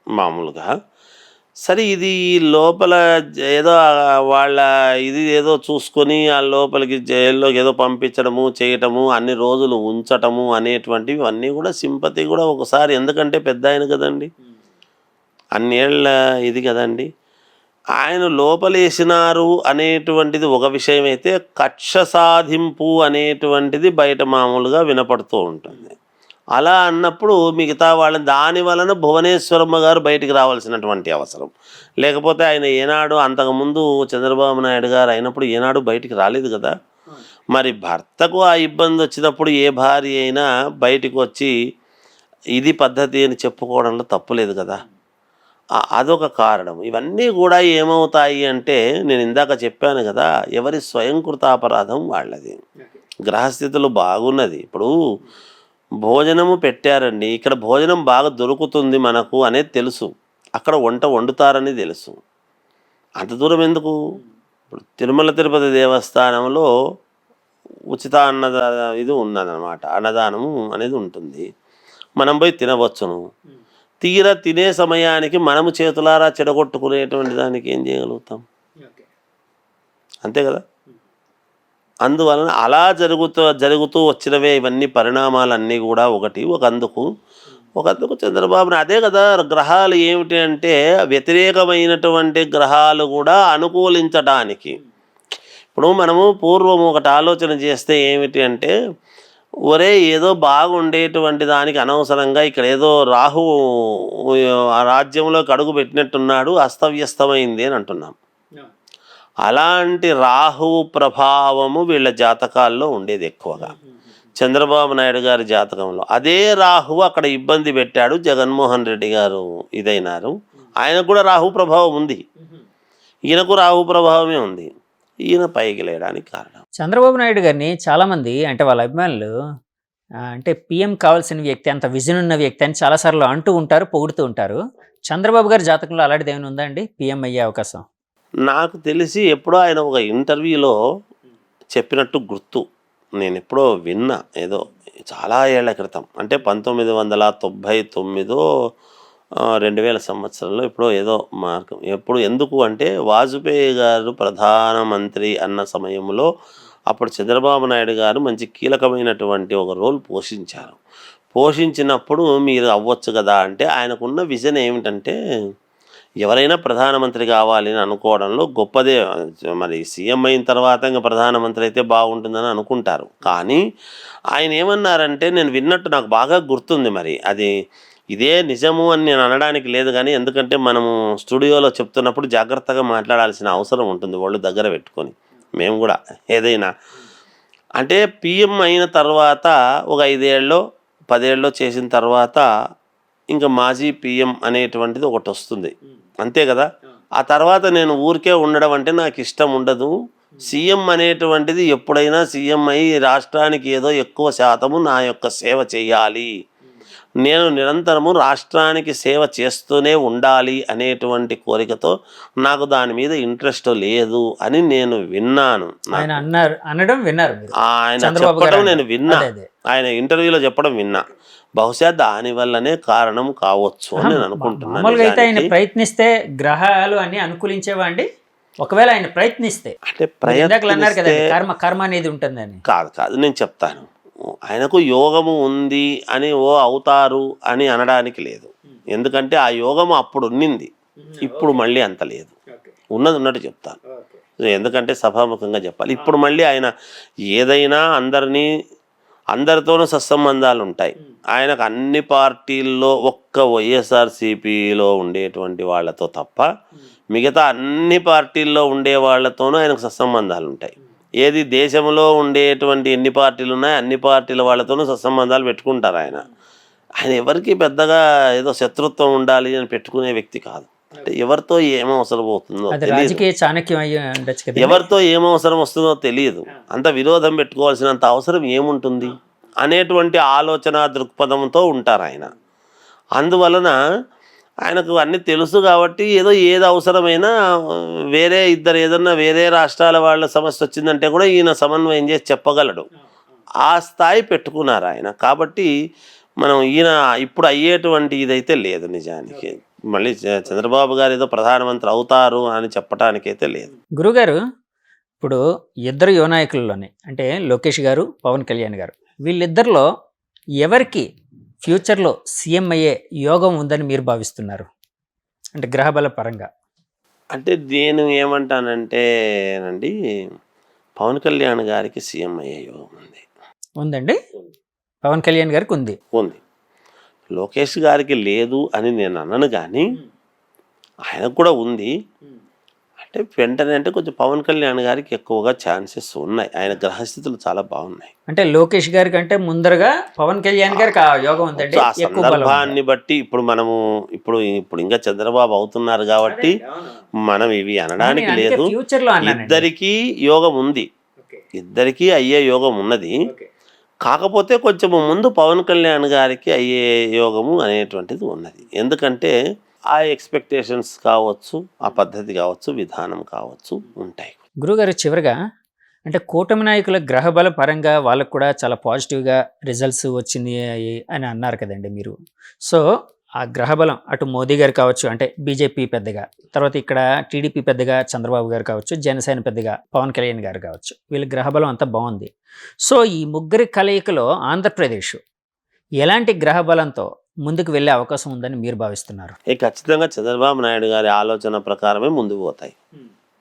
మామూలుగా. సరే, ఇది లోపల ఏదో వాళ్ళ ఇది ఏదో చూసుకొని ఆ లోపలికి జైల్లోకి ఏదో పంపించడము, చేయటము, అన్ని రోజులు ఉంచటము అనేటువంటివి అన్నీ కూడా సింపతి కూడా ఒకసారి, ఎందుకంటే పెద్ద ఆయన కదండి, అన్నేళ్ల ఇది కదండి. ఆయన లోపలేసినారు అనేటువంటిది ఒక విషయం అయితే, కక్ష సాధింపు అనేటువంటిది బయట మామూలుగా వినపడుతూ ఉంటుంది. అలా అన్నప్పుడు మిగతా వాళ్ళని, దాని వలన భువనేశ్వరమ్మ గారు బయటికి రావాల్సినటువంటి అవసరం, లేకపోతే ఆయన ఏనాడు అంతకుముందు చంద్రబాబు నాయుడు గారు అయినప్పుడు ఏనాడు బయటికి రాలేదు కదా. మరి భర్తకు ఆ ఇబ్బంది వచ్చినప్పుడు ఏ భార్య అయినా బయటికి వచ్చి ఇది పద్ధతి అని చెప్పుకోవడంలో తప్పులేదు కదా. అదొక కారణం. ఇవన్నీ కూడా ఏమవుతాయి అంటే, నేను ఇందాక చెప్పాను కదా, ఎవరి స్వయంకృతాపరాధం వాళ్ళది. గ్రహస్థితులు బాగున్నది, ఇప్పుడు భోజనము పెట్టారండి, ఇక్కడ భోజనం బాగా దొరుకుతుంది మనకు అనేది తెలుసు, అక్కడ వంట వండుతారని తెలుసు. అంత దూరం ఎందుకు? ఇప్పుడు తిరుమల తిరుపతి దేవస్థానంలో ఉచిత ఇది ఉన్నదన్నమాట, అన్నదానము అనేది ఉంటుంది, మనం పోయి తినవచ్చును. తీరా తినే సమయానికి మనము చేతులారా చెడగొట్టుకునేటువంటి దానికి ఏం చేయగలుగుతాం? అంతే కదా. అందువలన అలా జరుగుతూ వచ్చినవే ఇవన్నీ పరిణామాలన్నీ కూడా. ఒకందుకు చంద్రబాబుని, అదే కదా గ్రహాలు ఏమిటి అంటే, వ్యతిరేకమైనటువంటి గ్రహాలు కూడా అనుకూలించడానికి. ఇప్పుడు మనము పూర్వం ఒకటి ఆలోచన చేస్తే ఏమిటి అంటే, ఒరే ఏదో బాగుండేటువంటి దానికి అనవసరంగా ఇక్కడ ఏదో రాహు ఆ రాజ్యంలోకి అడుగు పెట్టినట్టున్నాడు, అస్తవ్యస్తమైంది అని అంటున్నాం. అలాంటి రాహువు ప్రభావము వీళ్ళ జాతకాల్లో ఉండేది ఎక్కువగా. చంద్రబాబు నాయుడు గారి జాతకంలో అదే రాహువు అక్కడ ఇబ్బంది పెట్టాడు. జగన్మోహన్ రెడ్డి గారు ఇదైనారు, ఆయనకు కూడా రాహు ప్రభావం ఉంది, ఈయనకు రాహు ప్రభావమే ఉంది. ఈయన పైకి లేయడానికి కారణం చంద్రబాబు నాయుడు గారిని చాలామంది, అంటే వాళ్ళ అభిమానులు, అంటే పిఎం కావాల్సిన వ్యక్తి, అంత విజన్ ఉన్న వ్యక్తి అని చాలాసార్లు అంటూ ఉంటారు, పొగుడుతూ ఉంటారు. చంద్రబాబు గారి జాతకంలో అలాంటిది ఏమైనా ఉందా అండి, పిఎం అయ్యే అవకాశం? నాకు తెలిసి ఎప్పుడో ఆయన ఒక ఇంటర్వ్యూలో చెప్పినట్టు గుర్తు, నేను ఎప్పుడో విన్నా, ఏదో చాలా ఏళ్ల క్రితం, అంటే 1999 2000 సంవత్సరంలో ఎప్పుడో ఏదో మార్గం. ఎందుకు అంటే, వాజ్పేయి గారు ప్రధానమంత్రి అన్న సమయంలో అప్పుడు చంద్రబాబు నాయుడు గారు మంచి కీలకమైనటువంటి ఒక రోల్ పోషించినప్పుడు మీరు అవ్వచ్చు కదా అంటే, ఆయనకున్న విజన్ ఏమిటంటే, ఎవరైనా ప్రధానమంత్రి కావాలి అని అనుకోవడంలో గొప్పదే. మరి సీఎం అయిన తర్వాత ఇంకా ప్రధానమంత్రి అయితే బాగుంటుందని అనుకుంటారు. కానీ ఆయన ఏమన్నారంటే, నేను విన్నట్టు నాకు బాగా గుర్తుంది, మరి అది ఇదే నిజము అని నేను అనడానికి లేదు కానీ, ఎందుకంటే మనము స్టూడియోలో చెప్తున్నప్పుడు జాగ్రత్తగా మాట్లాడాల్సిన అవసరం ఉంటుంది, వాళ్ళు దగ్గర పెట్టుకొని. మేము కూడా ఏదైనా అంటే పిఎం అయిన తర్వాత ఒక 5 ఏళ్ళో 10 ఏళ్ళో చేసిన తర్వాత ఇంకా మాజీ పిఎం అనేటువంటిది ఒకటి వస్తుంది, అంతే కదా. ఆ తర్వాత నేను ఊరికే ఉండడం అంటే నాకు ఇష్టం ఉండదు. సీఎం అనేటువంటిది ఎప్పుడైనా సీఎం అయి రాష్ట్రానికి ఏదో ఎక్కువ శాతము నా యొక్క సేవ చేయాలి, నేను నిరంతరము రాష్ట్రానికి సేవ చేస్తూనే ఉండాలి అనేటువంటి కోరికతో నాకు దాని మీద ఇంట్రెస్ట్ లేదు అని నేను విన్నాను. ఆయన అన్నారు, అనడం విన్నారు మీరు? ఆయన చంద్రబాబు చెప్పడం గారు నేను విన్నా, అదే అదే. ఆయన ఇంటర్వ్యూలో చెప్పడం విన్నా. బహుశా దాని వల్లనే కారణం కావచ్చు అని నేను అనుకుంటున్నాను. మామూలుగా అయితే ఆయన నిజానికి ప్రయత్నిస్తే గ్రహాలు అన్ని అనుకూలించేవా అండి? ఒకవేళ ఆయన ప్రయత్నిస్తే, అంటే మీరు ఇందాకలు అన్నారు ప్రయత్నిస్తే కదండి కర్మ కర్మ అనేది ఉంటుందని. కాదు నేను చెప్తాను. ఆయనకు యోగము ఉంది అని ఓ అవుతారు అని అనడానికి లేదు. ఎందుకంటే ఆ యోగము అప్పుడు ఉన్నింది, ఇప్పుడు మళ్ళీ అంత లేదు. ఉన్నది ఉన్నట్టు చెప్తాను, ఎందుకంటే సభాముఖంగా చెప్పాలి. ఇప్పుడు మళ్ళీ ఆయన ఏదైనా అందరితోనూ సత్సంబంధాలు ఉంటాయి. ఆయనకు అన్ని పార్టీల్లో ఒక్క వైఎస్ఆర్సీపీలో ఉండేటువంటి వాళ్ళతో తప్ప మిగతా అన్ని పార్టీల్లో ఉండే వాళ్ళతోనూ ఆయనకు సత్సంబంధాలు ఉంటాయి. ఏది దేశంలో ఉండేటువంటి ఎన్ని పార్టీలు ఉన్నాయో అన్ని పార్టీల వాళ్ళతోనూ సత్సంబంధాలు పెట్టుకుంటారు. ఆయన ఎవరికి పెద్దగా ఏదో శత్రుత్వం ఉండాలి అని పెట్టుకునే వ్యక్తి కాదు. అంటే ఎవరితో ఏమవసరం అవుతుందో అది తెలియదు, రాజకీయ చాణక్యం అయ్యి ఉండొచ్చు కదా. ఎవరితో ఏమవసరం వస్తుందో తెలియదు. అంత విరోధం పెట్టుకోవాల్సినంత అవసరం ఏముంటుంది అనేటువంటి ఆలోచన దృక్పథంతో ఉంటారు ఆయన. అందువలన ఆయనకు అన్నీ తెలుసు కాబట్టి ఏది అవసరమైనా ఏదన్నా వేరే రాష్ట్రాల వాళ్ళ సమస్య వచ్చిందంటే కూడా ఈయన సమన్వయం చేసి చెప్పగలడు. ఆ స్థాయి పెట్టుకున్నారు ఆయన. కాబట్టి మనం ఈయన ఇప్పుడు అయ్యేటువంటి ఇదైతే లేదు నిజానికి. మళ్ళీ చంద్రబాబు గారు ఏదో ప్రధానమంత్రి అవుతారు అని చెప్పడానికైతే లేదు. గురుగారు, ఇప్పుడు ఇద్దరు యువ నాయకుల్లోనే అంటే లోకేష్ గారు, పవన్ కళ్యాణ్ గారు, వీళ్ళిద్దరిలో ఎవరికి ఫ్యూచర్లో సీఎం అయ్యే యోగం ఉందని మీరు భావిస్తున్నారు? అంటే గ్రహబల పరంగా. అంటే నేను ఏమంటానంటే అండి, పవన్ కళ్యాణ్ గారికి సీఎం అయ్యే యోగం ఉందండి. పవన్ కళ్యాణ్ గారికి ఉంది. లోకేష్ గారికి లేదు అని నేను అన్నాను, కానీ ఆయనకు కూడా ఉంది. అంటే వెంటనే అంటే కొంచెం పవన్ కళ్యాణ్ గారికి ఎక్కువగా ఛాన్సెస్ ఉన్నాయి. ఆయన గ్రహస్థితులు చాలా బాగున్నాయి. అంటే లోకేష్ గారి కంటే ముందరగా పవన్ కళ్యాణ్ గారికి ఆ యోగం ఉందండి. ఆ సందర్భాన్ని బట్టి ఇప్పుడు ఇంకా చంద్రబాబు అవుతున్నారు కాబట్టి మనం ఇవి అనడానికి లేదు. ఇద్దరికీ యోగం ఉంది, ఇద్దరికీ అయ్యే యోగం ఉన్నది. కాకపోతే కొంచెం ముందు పవన్ కళ్యాణ్ గారికి అయ్యే యోగము అనేటువంటిది ఉన్నది. ఎందుకంటే ఆ ఎక్స్పెక్టేషన్స్ కావచ్చు, ఆ పద్ధతి కావచ్చు, విధానం కావచ్చు ఉంటాయి. గురుగారు, చివరిగా అంటే కూటమి నాయకుల గ్రహబల పరంగా వాళ్ళకు కూడా చాలా పాజిటివ్గా రిజల్ట్స్ వచ్చింది అని అన్నారు కదండి మీరు. సో ఆ గ్రహబలం అటు మోదీ గారు కావచ్చు, అంటే బీజేపీ పెద్దగా, తర్వాత ఇక్కడ టీడీపీ పెద్దగా చంద్రబాబు గారు కావచ్చు, జనసేన పెద్దగా పవన్ కళ్యాణ్ గారు కావచ్చు, వీళ్ళ గ్రహబలం అంతా బాగుంది. సో ఈ ముగ్గురి కలయికలో ఆంధ్రప్రదేశ్ ఎలాంటి గ్రహబలంతో ముందుకు వెళ్ళే అవకాశం ఉందని మీరు భావిస్తున్నారు? ఖచ్చితంగా చంద్రబాబు నాయుడు గారి ఆలోచన ప్రకారమే ముందుకు పోతాయి,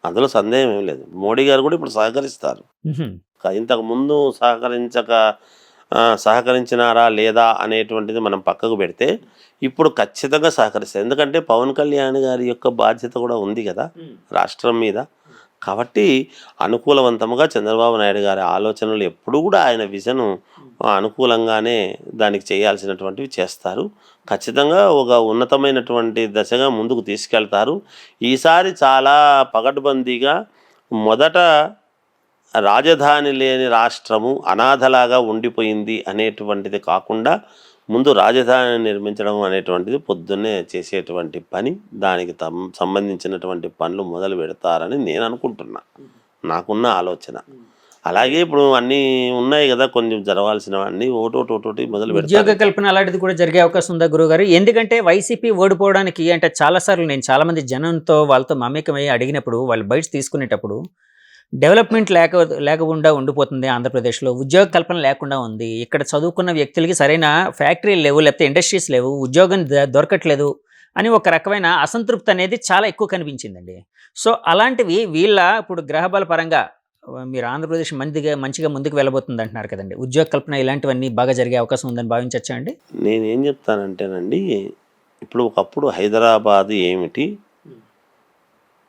అందులో సందేహం ఏం లేదు. మోడీ గారు కూడా ఇప్పుడు సహకరిస్తారు. ఇంతకు ముందు సహకరించినారా లేదా అనేటువంటిది మనం పక్కకు పెడితే ఇప్పుడు ఖచ్చితంగా సహకరిస్తారు. ఎందుకంటే పవన్ కళ్యాణ్ గారి యొక్క బాధ్యత కూడా ఉంది కదా రాష్ట్రం మీద. కాబట్టి అనుకూలవంతంగా చంద్రబాబు నాయుడు గారి ఆలోచనలు ఎప్పుడు కూడా ఆయన విజన్ అనుకూలంగానే దానికి చేయాల్సినటువంటివి చేస్తారు. ఖచ్చితంగా ఒక ఉన్నతమైనటువంటి దశగా ముందుకు తీసుకెళ్తారు. ఈసారి చాలా పకడ్బందీగా మొదట రాజధాని లేని రాష్ట్రము అనాథలాగా ఉండిపోయింది అనేటువంటిది కాకుండా ముందు రాజధాని నిర్మించడం అనేటువంటిది పొద్దున్నే చేసేటువంటి పని, దానికి సంబంధించినటువంటి పనులు మొదలు పెడతారని నేను అనుకుంటున్నా, నాకున్న ఆలోచన. అలాగే ఇప్పుడు అన్నీ ఉన్నాయి కదా, కొంచెం జరగాల్సినవన్నీ ఒకటోటి మొదలు పెడతారు. ఉద్యోగ కల్పన అలాంటిది కూడా జరిగే అవకాశం ఉందా గురుగారు? ఎందుకంటే వైసీపీ ఓడిపోవడానికి అంటే చాలాసార్లు నేను చాలామంది జనంతో వాళ్ళతో మమేకమై అడిగినప్పుడు వాళ్ళు బయట తీసుకునేటప్పుడు డెవలప్మెంట్ లేకుండా ఉండిపోతుంది ఆంధ్రప్రదేశ్లో, ఉద్యోగ కల్పన లేకుండా ఉంది, ఇక్కడ చదువుకున్న వ్యక్తులకి సరైన ఫ్యాక్టరీలు లేవు, లేకపోతే ఇండస్ట్రీస్ లేవు, ఉద్యోగం దొరకట్లేదు అని ఒక రకమైన అసంతృప్తి అనేది చాలా ఎక్కువ కనిపించిందండి. సో అలాంటివి ఇప్పుడు గ్రహబల పరంగా మీరు ఆంధ్రప్రదేశ్ మంచిగా ముందుకు వెళ్ళబోతుంది అంటున్నారు కదండి, ఉద్యోగ కల్పన ఇలాంటివన్నీ బాగా జరిగే అవకాశం ఉందని భావించవచ్చా అండి? నేనేం చెప్తానంటేనండి, ఇప్పుడు ఒకప్పుడు హైదరాబాద్ ఏమిటి,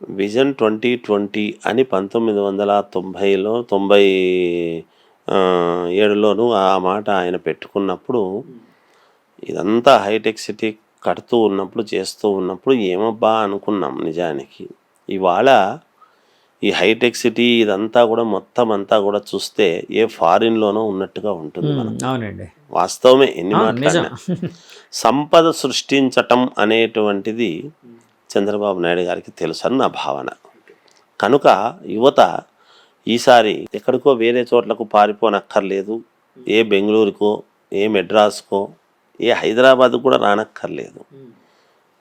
విజన్ 2020 అని 1997లోను ఆ మాట ఆయన పెట్టుకున్నప్పుడు ఇదంతా హైటెక్ సిటీ కడుతూ ఉన్నప్పుడు చేస్తూ ఉన్నప్పుడు ఏమబ్బా అనుకున్నాం నిజానికి. ఇవాళ ఈ హైటెక్ సిటీ ఇదంతా కూడా మొత్తం అంతా కూడా చూస్తే ఏ ఫారిన్లోనో ఉన్నట్టుగా ఉంటుంది మనం. అవునండి, వాస్తవమే, ఎన్ని నిజం. మాట్లాడినా. సంపద సృష్టించటం అనేటువంటిది చంద్రబాబు నాయుడు గారికి తెలుసు అని నా భావన. కనుక యువత ఈసారి ఎక్కడికో వేరే చోట్లకు పారిపోనక్కర్లేదు. ఏ బెంగళూరుకో, ఏ మెడ్రాస్కో, ఏ హైదరాబాద్ కూడా రానక్కర్లేదు.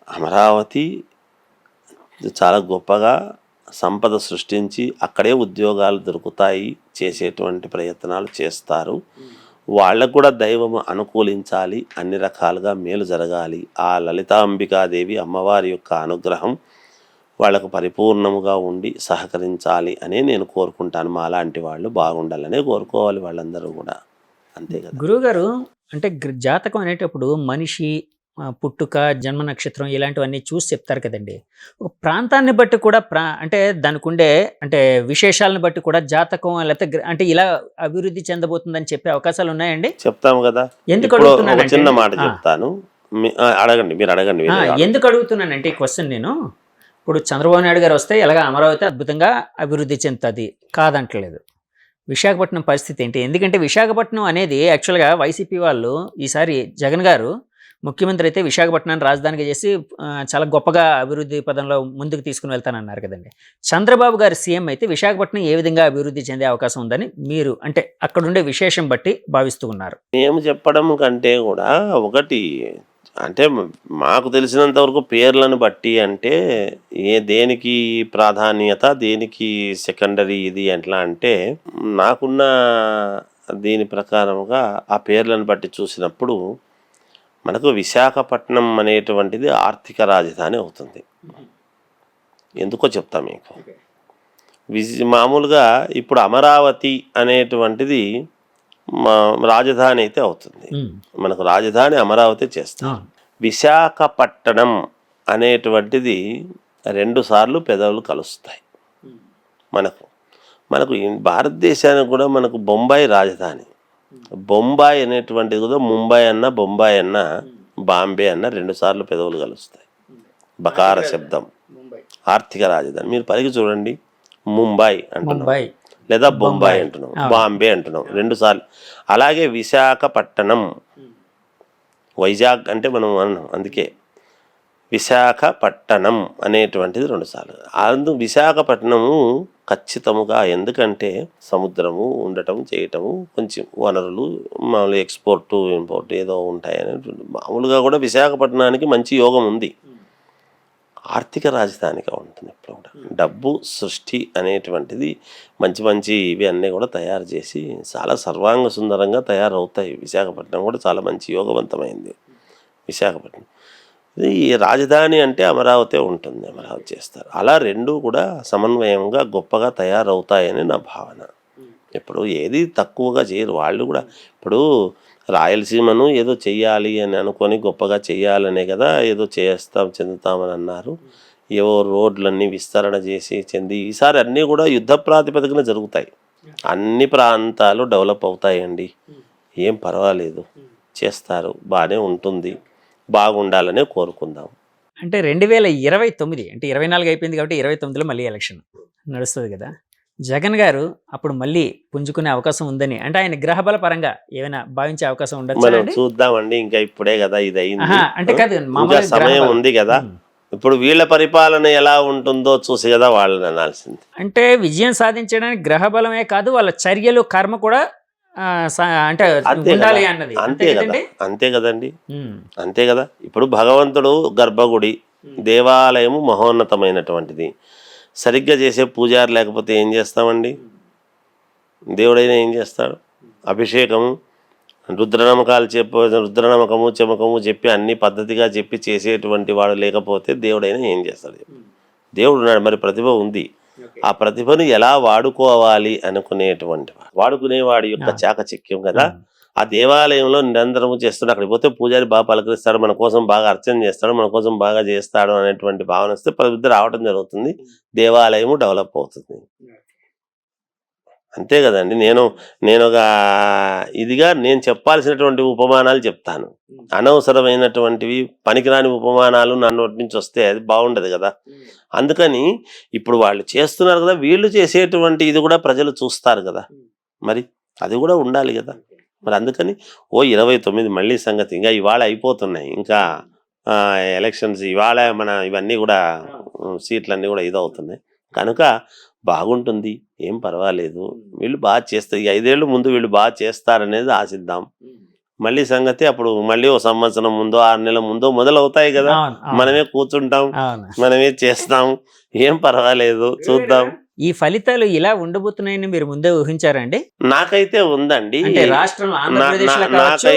అమరావతి చాలా గొప్పగా సంపద సృష్టించి అక్కడే ఉద్యోగాలు దొరుకుతాయి చేసేటువంటి ప్రయత్నాలు చేస్తారు. వాళ్ళకు కూడా దైవం అనుకూలించాలి, అన్ని రకాలుగా మేలు జరగాలి. ఆ లలితాంబికాదేవి అమ్మవారి యొక్క అనుగ్రహం వాళ్ళకు పరిపూర్ణముగా ఉండి సహకరించాలి అనే నేను కోరుకుంటాను. మా లాంటి వాళ్ళు బాగుండాలనే కోరుకోవాలి వాళ్ళందరూ కూడా. అంతే కదా గురువుగారు. అంటే జాతకం అనేటప్పుడు మనిషి పుట్టుక, జన్మ నక్షత్రం ఇలాంటివన్నీ చూసి చెప్తారు కదండి. ఒక ప్రాంతాన్ని బట్టి కూడా అంటే దానికి ఉండే అంటే విశేషాలను బట్టి కూడా జాతకం లేకపోతే అంటే ఇలా అభివృద్ధి చెందబోతుందని చెప్పే అవకాశాలు ఉన్నాయండి? చెప్తాము కదా. ఎందుకు ఇప్పుడు ఒక అడుగుతున్నానంటే చిన్న మాట చెప్తాను. అడగండి, మీరు అడగండి. ఎందుకు అడుగుతున్నానంటే ఈ క్వశ్చన్ నేను, ఇప్పుడు చంద్రబాబు నాయుడు గారు వస్తే ఎలాగ అమరావతి అద్భుతంగా అభివృద్ధి చెందుతుంది, కాదంటలేదు. విశాఖపట్నం పరిస్థితి ఏంటి? ఎందుకంటే విశాఖపట్నం అనేది యాక్చువల్గా వైసీపీ వాళ్ళు ఈసారి జగన్ గారు ముఖ్యమంత్రి అయితే విశాఖపట్నాన్ని రాజధానిగా చేసి చాలా గొప్పగా అభివృద్ధి పదంలో ముందుకు తీసుకుని వెళ్తానన్నారు కదండి. చంద్రబాబు గారు సీఎం అయితే విశాఖపట్నం ఏ విధంగా అభివృద్ధి చెందే అవకాశం ఉందని మీరు అంటే అక్కడుండే విశేషం బట్టి భావిస్తూ ఉన్నారు? మేము చెప్పడం కంటే కూడా ఒకటి అంటే మాకు తెలిసినంత వరకు పేర్లను బట్టి అంటే దేనికి ప్రాధాన్యత, దేనికి సెకండరీ ఇది ఎట్లా అంటే నాకున్న దీని ప్రకారంగా ఆ పేర్లను బట్టి చూసినప్పుడు మనకు విశాఖపట్నం అనేటువంటిది ఆర్థిక రాజధాని అవుతుంది. ఎందుకో చెప్తా మీకు. మామూలుగా ఇప్పుడు అమరావతి అనేటువంటిది రాజధాని అయితే అవుతుంది. మనకు రాజధాని అమరావతి చేస్తాం. విశాఖపట్నం అనేటువంటిది 2 సార్లు పెదవులు కలుస్తాయి. మనకు భారతదేశానికి కూడా మనకు బొంబాయి రాజధాని. బొంబాయి అనేటువంటిది కూడా ముంబై అన్న, బొంబాయి అన్న, బాంబే అన్న 2 సార్లు పెదవులు కలుస్తాయి. బకార శబ్దం ఆర్థిక రాజధాని. మీరు పైకి చూడండి, ముంబై అంటున్నాం లేదా బొంబాయి అంటున్నాం, బాంబే అంటున్నాం 2 సార్లు. అలాగే విశాఖపట్నం, వైజాగ్ అంటే మనం అన్నాం, అందుకే విశాఖపట్నం అనేటువంటిది 2 సార్లు. విశాఖపట్నము ఖచ్చితముగా, ఎందుకంటే సముద్రము ఉండటం చేయటము, కొంచెం వనరులు మామూలు ఎక్స్పోర్టు ఇంపోర్ట్ ఏదో ఉంటాయని మామూలుగా కూడా విశాఖపట్నానికి మంచి యోగం ఉంది. ఆర్థిక రాజధానిగా ఉంటుంది. ఇప్పుడు కూడా డబ్బు సృష్టి అనేటువంటిది మంచి ఇవి అన్నీ కూడా తయారు చేసి చాలా సర్వాంగ సుందరంగా తయారవుతాయి. విశాఖపట్నం కూడా చాలా మంచి యోగవంతమైంది విశాఖపట్నం. ఈ రాజధాని అంటే అమరావతి ఉంటుంది, అమరావతి చేస్తారు. అలా 2 కూడా సమన్వయంగా గొప్పగా తయారవుతాయని నా భావన. ఇప్పుడు ఏది తక్కువగా చేయరు వాళ్ళు కూడా. ఇప్పుడు రాయలసీమను ఏదో చెయ్యాలి అని అనుకొని గొప్పగా చెయ్యాలనే కదా ఏదో చెందుతామని అన్నారు. ఏవో రోడ్లన్నీ విస్తరణ చేసి ఈసారి అన్నీ కూడా యుద్ధ ప్రాతిపదికన జరుగుతాయి. అన్ని ప్రాంతాలు డెవలప్ అవుతాయండి, ఏం పర్వాలేదు, చేస్తారు, బాగానే ఉంటుంది, బాగుండాలనే కోరుకుందాం. అంటే 2029 అంటే 24 అయిపోయింది కాబట్టి 29లో మళ్ళీ ఎలక్షన్ నడుస్తుంది కదా. జగన్ గారు అప్పుడు మళ్ళీ పుంజుకునే అవకాశం ఉందని అంటే ఆయన గ్రహబల పరంగా ఏమైనా భావించే అవకాశం ఉండొచ్చు? మనం చూద్దామండి, ఇంకా ఇప్పుడే కదా ఇది అయింది, అంటే కాదు, ఇంకా సమయం ఉంది కదా. ఇప్పుడు వీళ్ళ పరిపాలన ఎలా ఉంటుందో చూసి కదా వాళ్ళని అనాల్సింది. అంటే విజయం సాధించడానికి గ్రహబలమే కాదు, వాళ్ళ చర్యలు కర్మ కూడా అంటే ఉండాలి అన్నది. అంతే కదండి, అంతే కదా. ఇప్పుడు భగవంతుడు గర్భగుడి, దేవాలయము మహోన్నతమైనటువంటిది. సరిగ్గా చేసే పూజారి లేకపోతే ఏం చేస్తామండి? దేవుడైనా ఏం చేస్తాడు? అభిషేకము, రుద్రనమకాలు రుద్రనమకము చమకము చెప్పి అన్ని పద్ధతిగా చెప్పి చేసేటువంటి వాడు లేకపోతే దేవుడైనా ఏం చేస్తాడు? దేవుడు ఉన్నాడు, మరి ప్రతిభ ఉంది. ఆ ప్రతిభను ఎలా వాడుకోవాలి అనుకునేటువంటి వాడుకునేవాడి యొక్క చాకచక్యం కదా. ఆ దేవాలయంలో నిరంతరము చేస్తాడు. అక్కడికి పోతే పూజారి బాగా పలకరిస్తాడు, మన కోసం బాగా అర్చన చేస్తాడు, మన కోసం బాగా చేస్తాడు అనేటువంటి భావన వస్తే ప్రబుద్ధి రావడం జరుగుతుంది, దేవాలయము డెవలప్ అవుతుంది. అంతే కదండి. నేను ఒక ఇదిగా నేను చెప్పాల్సినటువంటి ఉపమానాలు చెప్తాను. అనవసరమైనటువంటివి పనికిరాని ఉపమానాలు నా నోటి నుంచి వస్తే అది బాగుండదు కదా. అందుకని ఇప్పుడు వాళ్ళు చేస్తున్నారు కదా, వీళ్ళు చేసేటువంటి ఇది కూడా ప్రజలు చూస్తారు కదా, మరి అది కూడా ఉండాలి కదా. మరి అందుకని 29 మళ్ళీ సంగతి ఇంకా ఇవాళ అయిపోతున్నాయి, ఇంకా ఎలక్షన్స్ ఇవాళ మన ఇవన్నీ కూడా సీట్లన్నీ కూడా ఇదవుతున్నాయి కనుక బాగుంటుంది, ఏం పర్వాలేదు. వీళ్ళు బాగా చేస్తారు, ఈ 5 ఏళ్ళు ముందు వీళ్ళు బాగా చేస్తారనేది ఆశిద్దాం. మళ్ళీ సంగతి అప్పుడు మళ్ళీ ఓ సంవత్సరం ముందో 6 నెలల ముందో మొదలవుతాయి కదా, మనమే కూర్చుంటాం, మనమే చేస్తాం, ఏం పర్వాలేదు చూద్దాం. ఈ ఫలితాలు ఇలా ఉండబోతున్నాయని మీరు ముందే ఊహించారండి? నాకైతే ఉందండి, అంటే రాష్ట్రంలో ఆంధ్రప్రదేశ్లో కావచ్చు,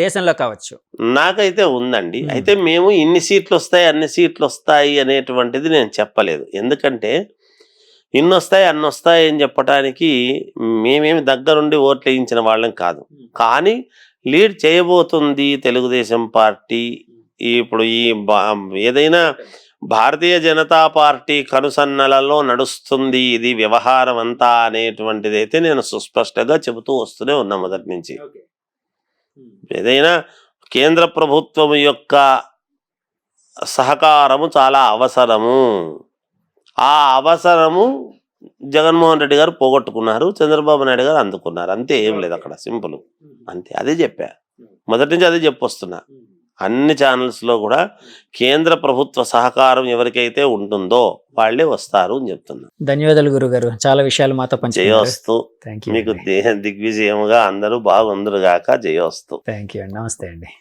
దేశంలో కావచ్చు, నాకైతే ఉందండి. అయితే మేము ఇన్ని సీట్లు వస్తాయి అన్ని సీట్లు వస్తాయి అనేటువంటిది నేను చెప్పలేదు. ఎందుకంటే ఇన్ని వస్తాయి అన్ని వస్తాయి అని చెప్పడానికి మేమేమి దగ్గరుండి ఓట్లు వేయించిన వాళ్ళం కాదు. కానీ లీడ్ చేయబోతుంది తెలుగుదేశం పార్టీ. ఇప్పుడు ఏదైనా భారతీయ జనతా పార్టీ కనుసన్నలలో నడుస్తుంది ఇది వ్యవహారం అంతా అనేటువంటిది అయితే నేను సుస్పష్టంగా చెబుతూ వస్తూనే ఉన్నా మొదటి నుంచి. ఏదైనా కేంద్ర ప్రభుత్వం యొక్క సహకారము చాలా అవసరము. ఆ అవసరము జగన్మోహన్ రెడ్డి గారు పోగొట్టుకున్నారు, చంద్రబాబు నాయుడు గారు అందుకున్నారు, అంతే, ఏం లేదు అక్కడ, సింపుల్ అంతే. అదే చెప్పా మొదటి నుంచి, అదే చెప్పొస్తున్నా. అన్ని ఛానల్స్లో కూడా కేంద్ర ప్రభుత్వ సహకారం ఎవరికైతే ఉంటుందో వాళ్ళే వస్తారు అని చెప్తున్నా. ధన్యవాదాలు గురుగారు, చాలా విషయాలు మాతో జయోస్తు. మీకు దిగ్విజయముగా అందరూ బాగుందరు గాక. జయోస్తు. థ్యాంక్ యూ అండి. నమస్తే అండి.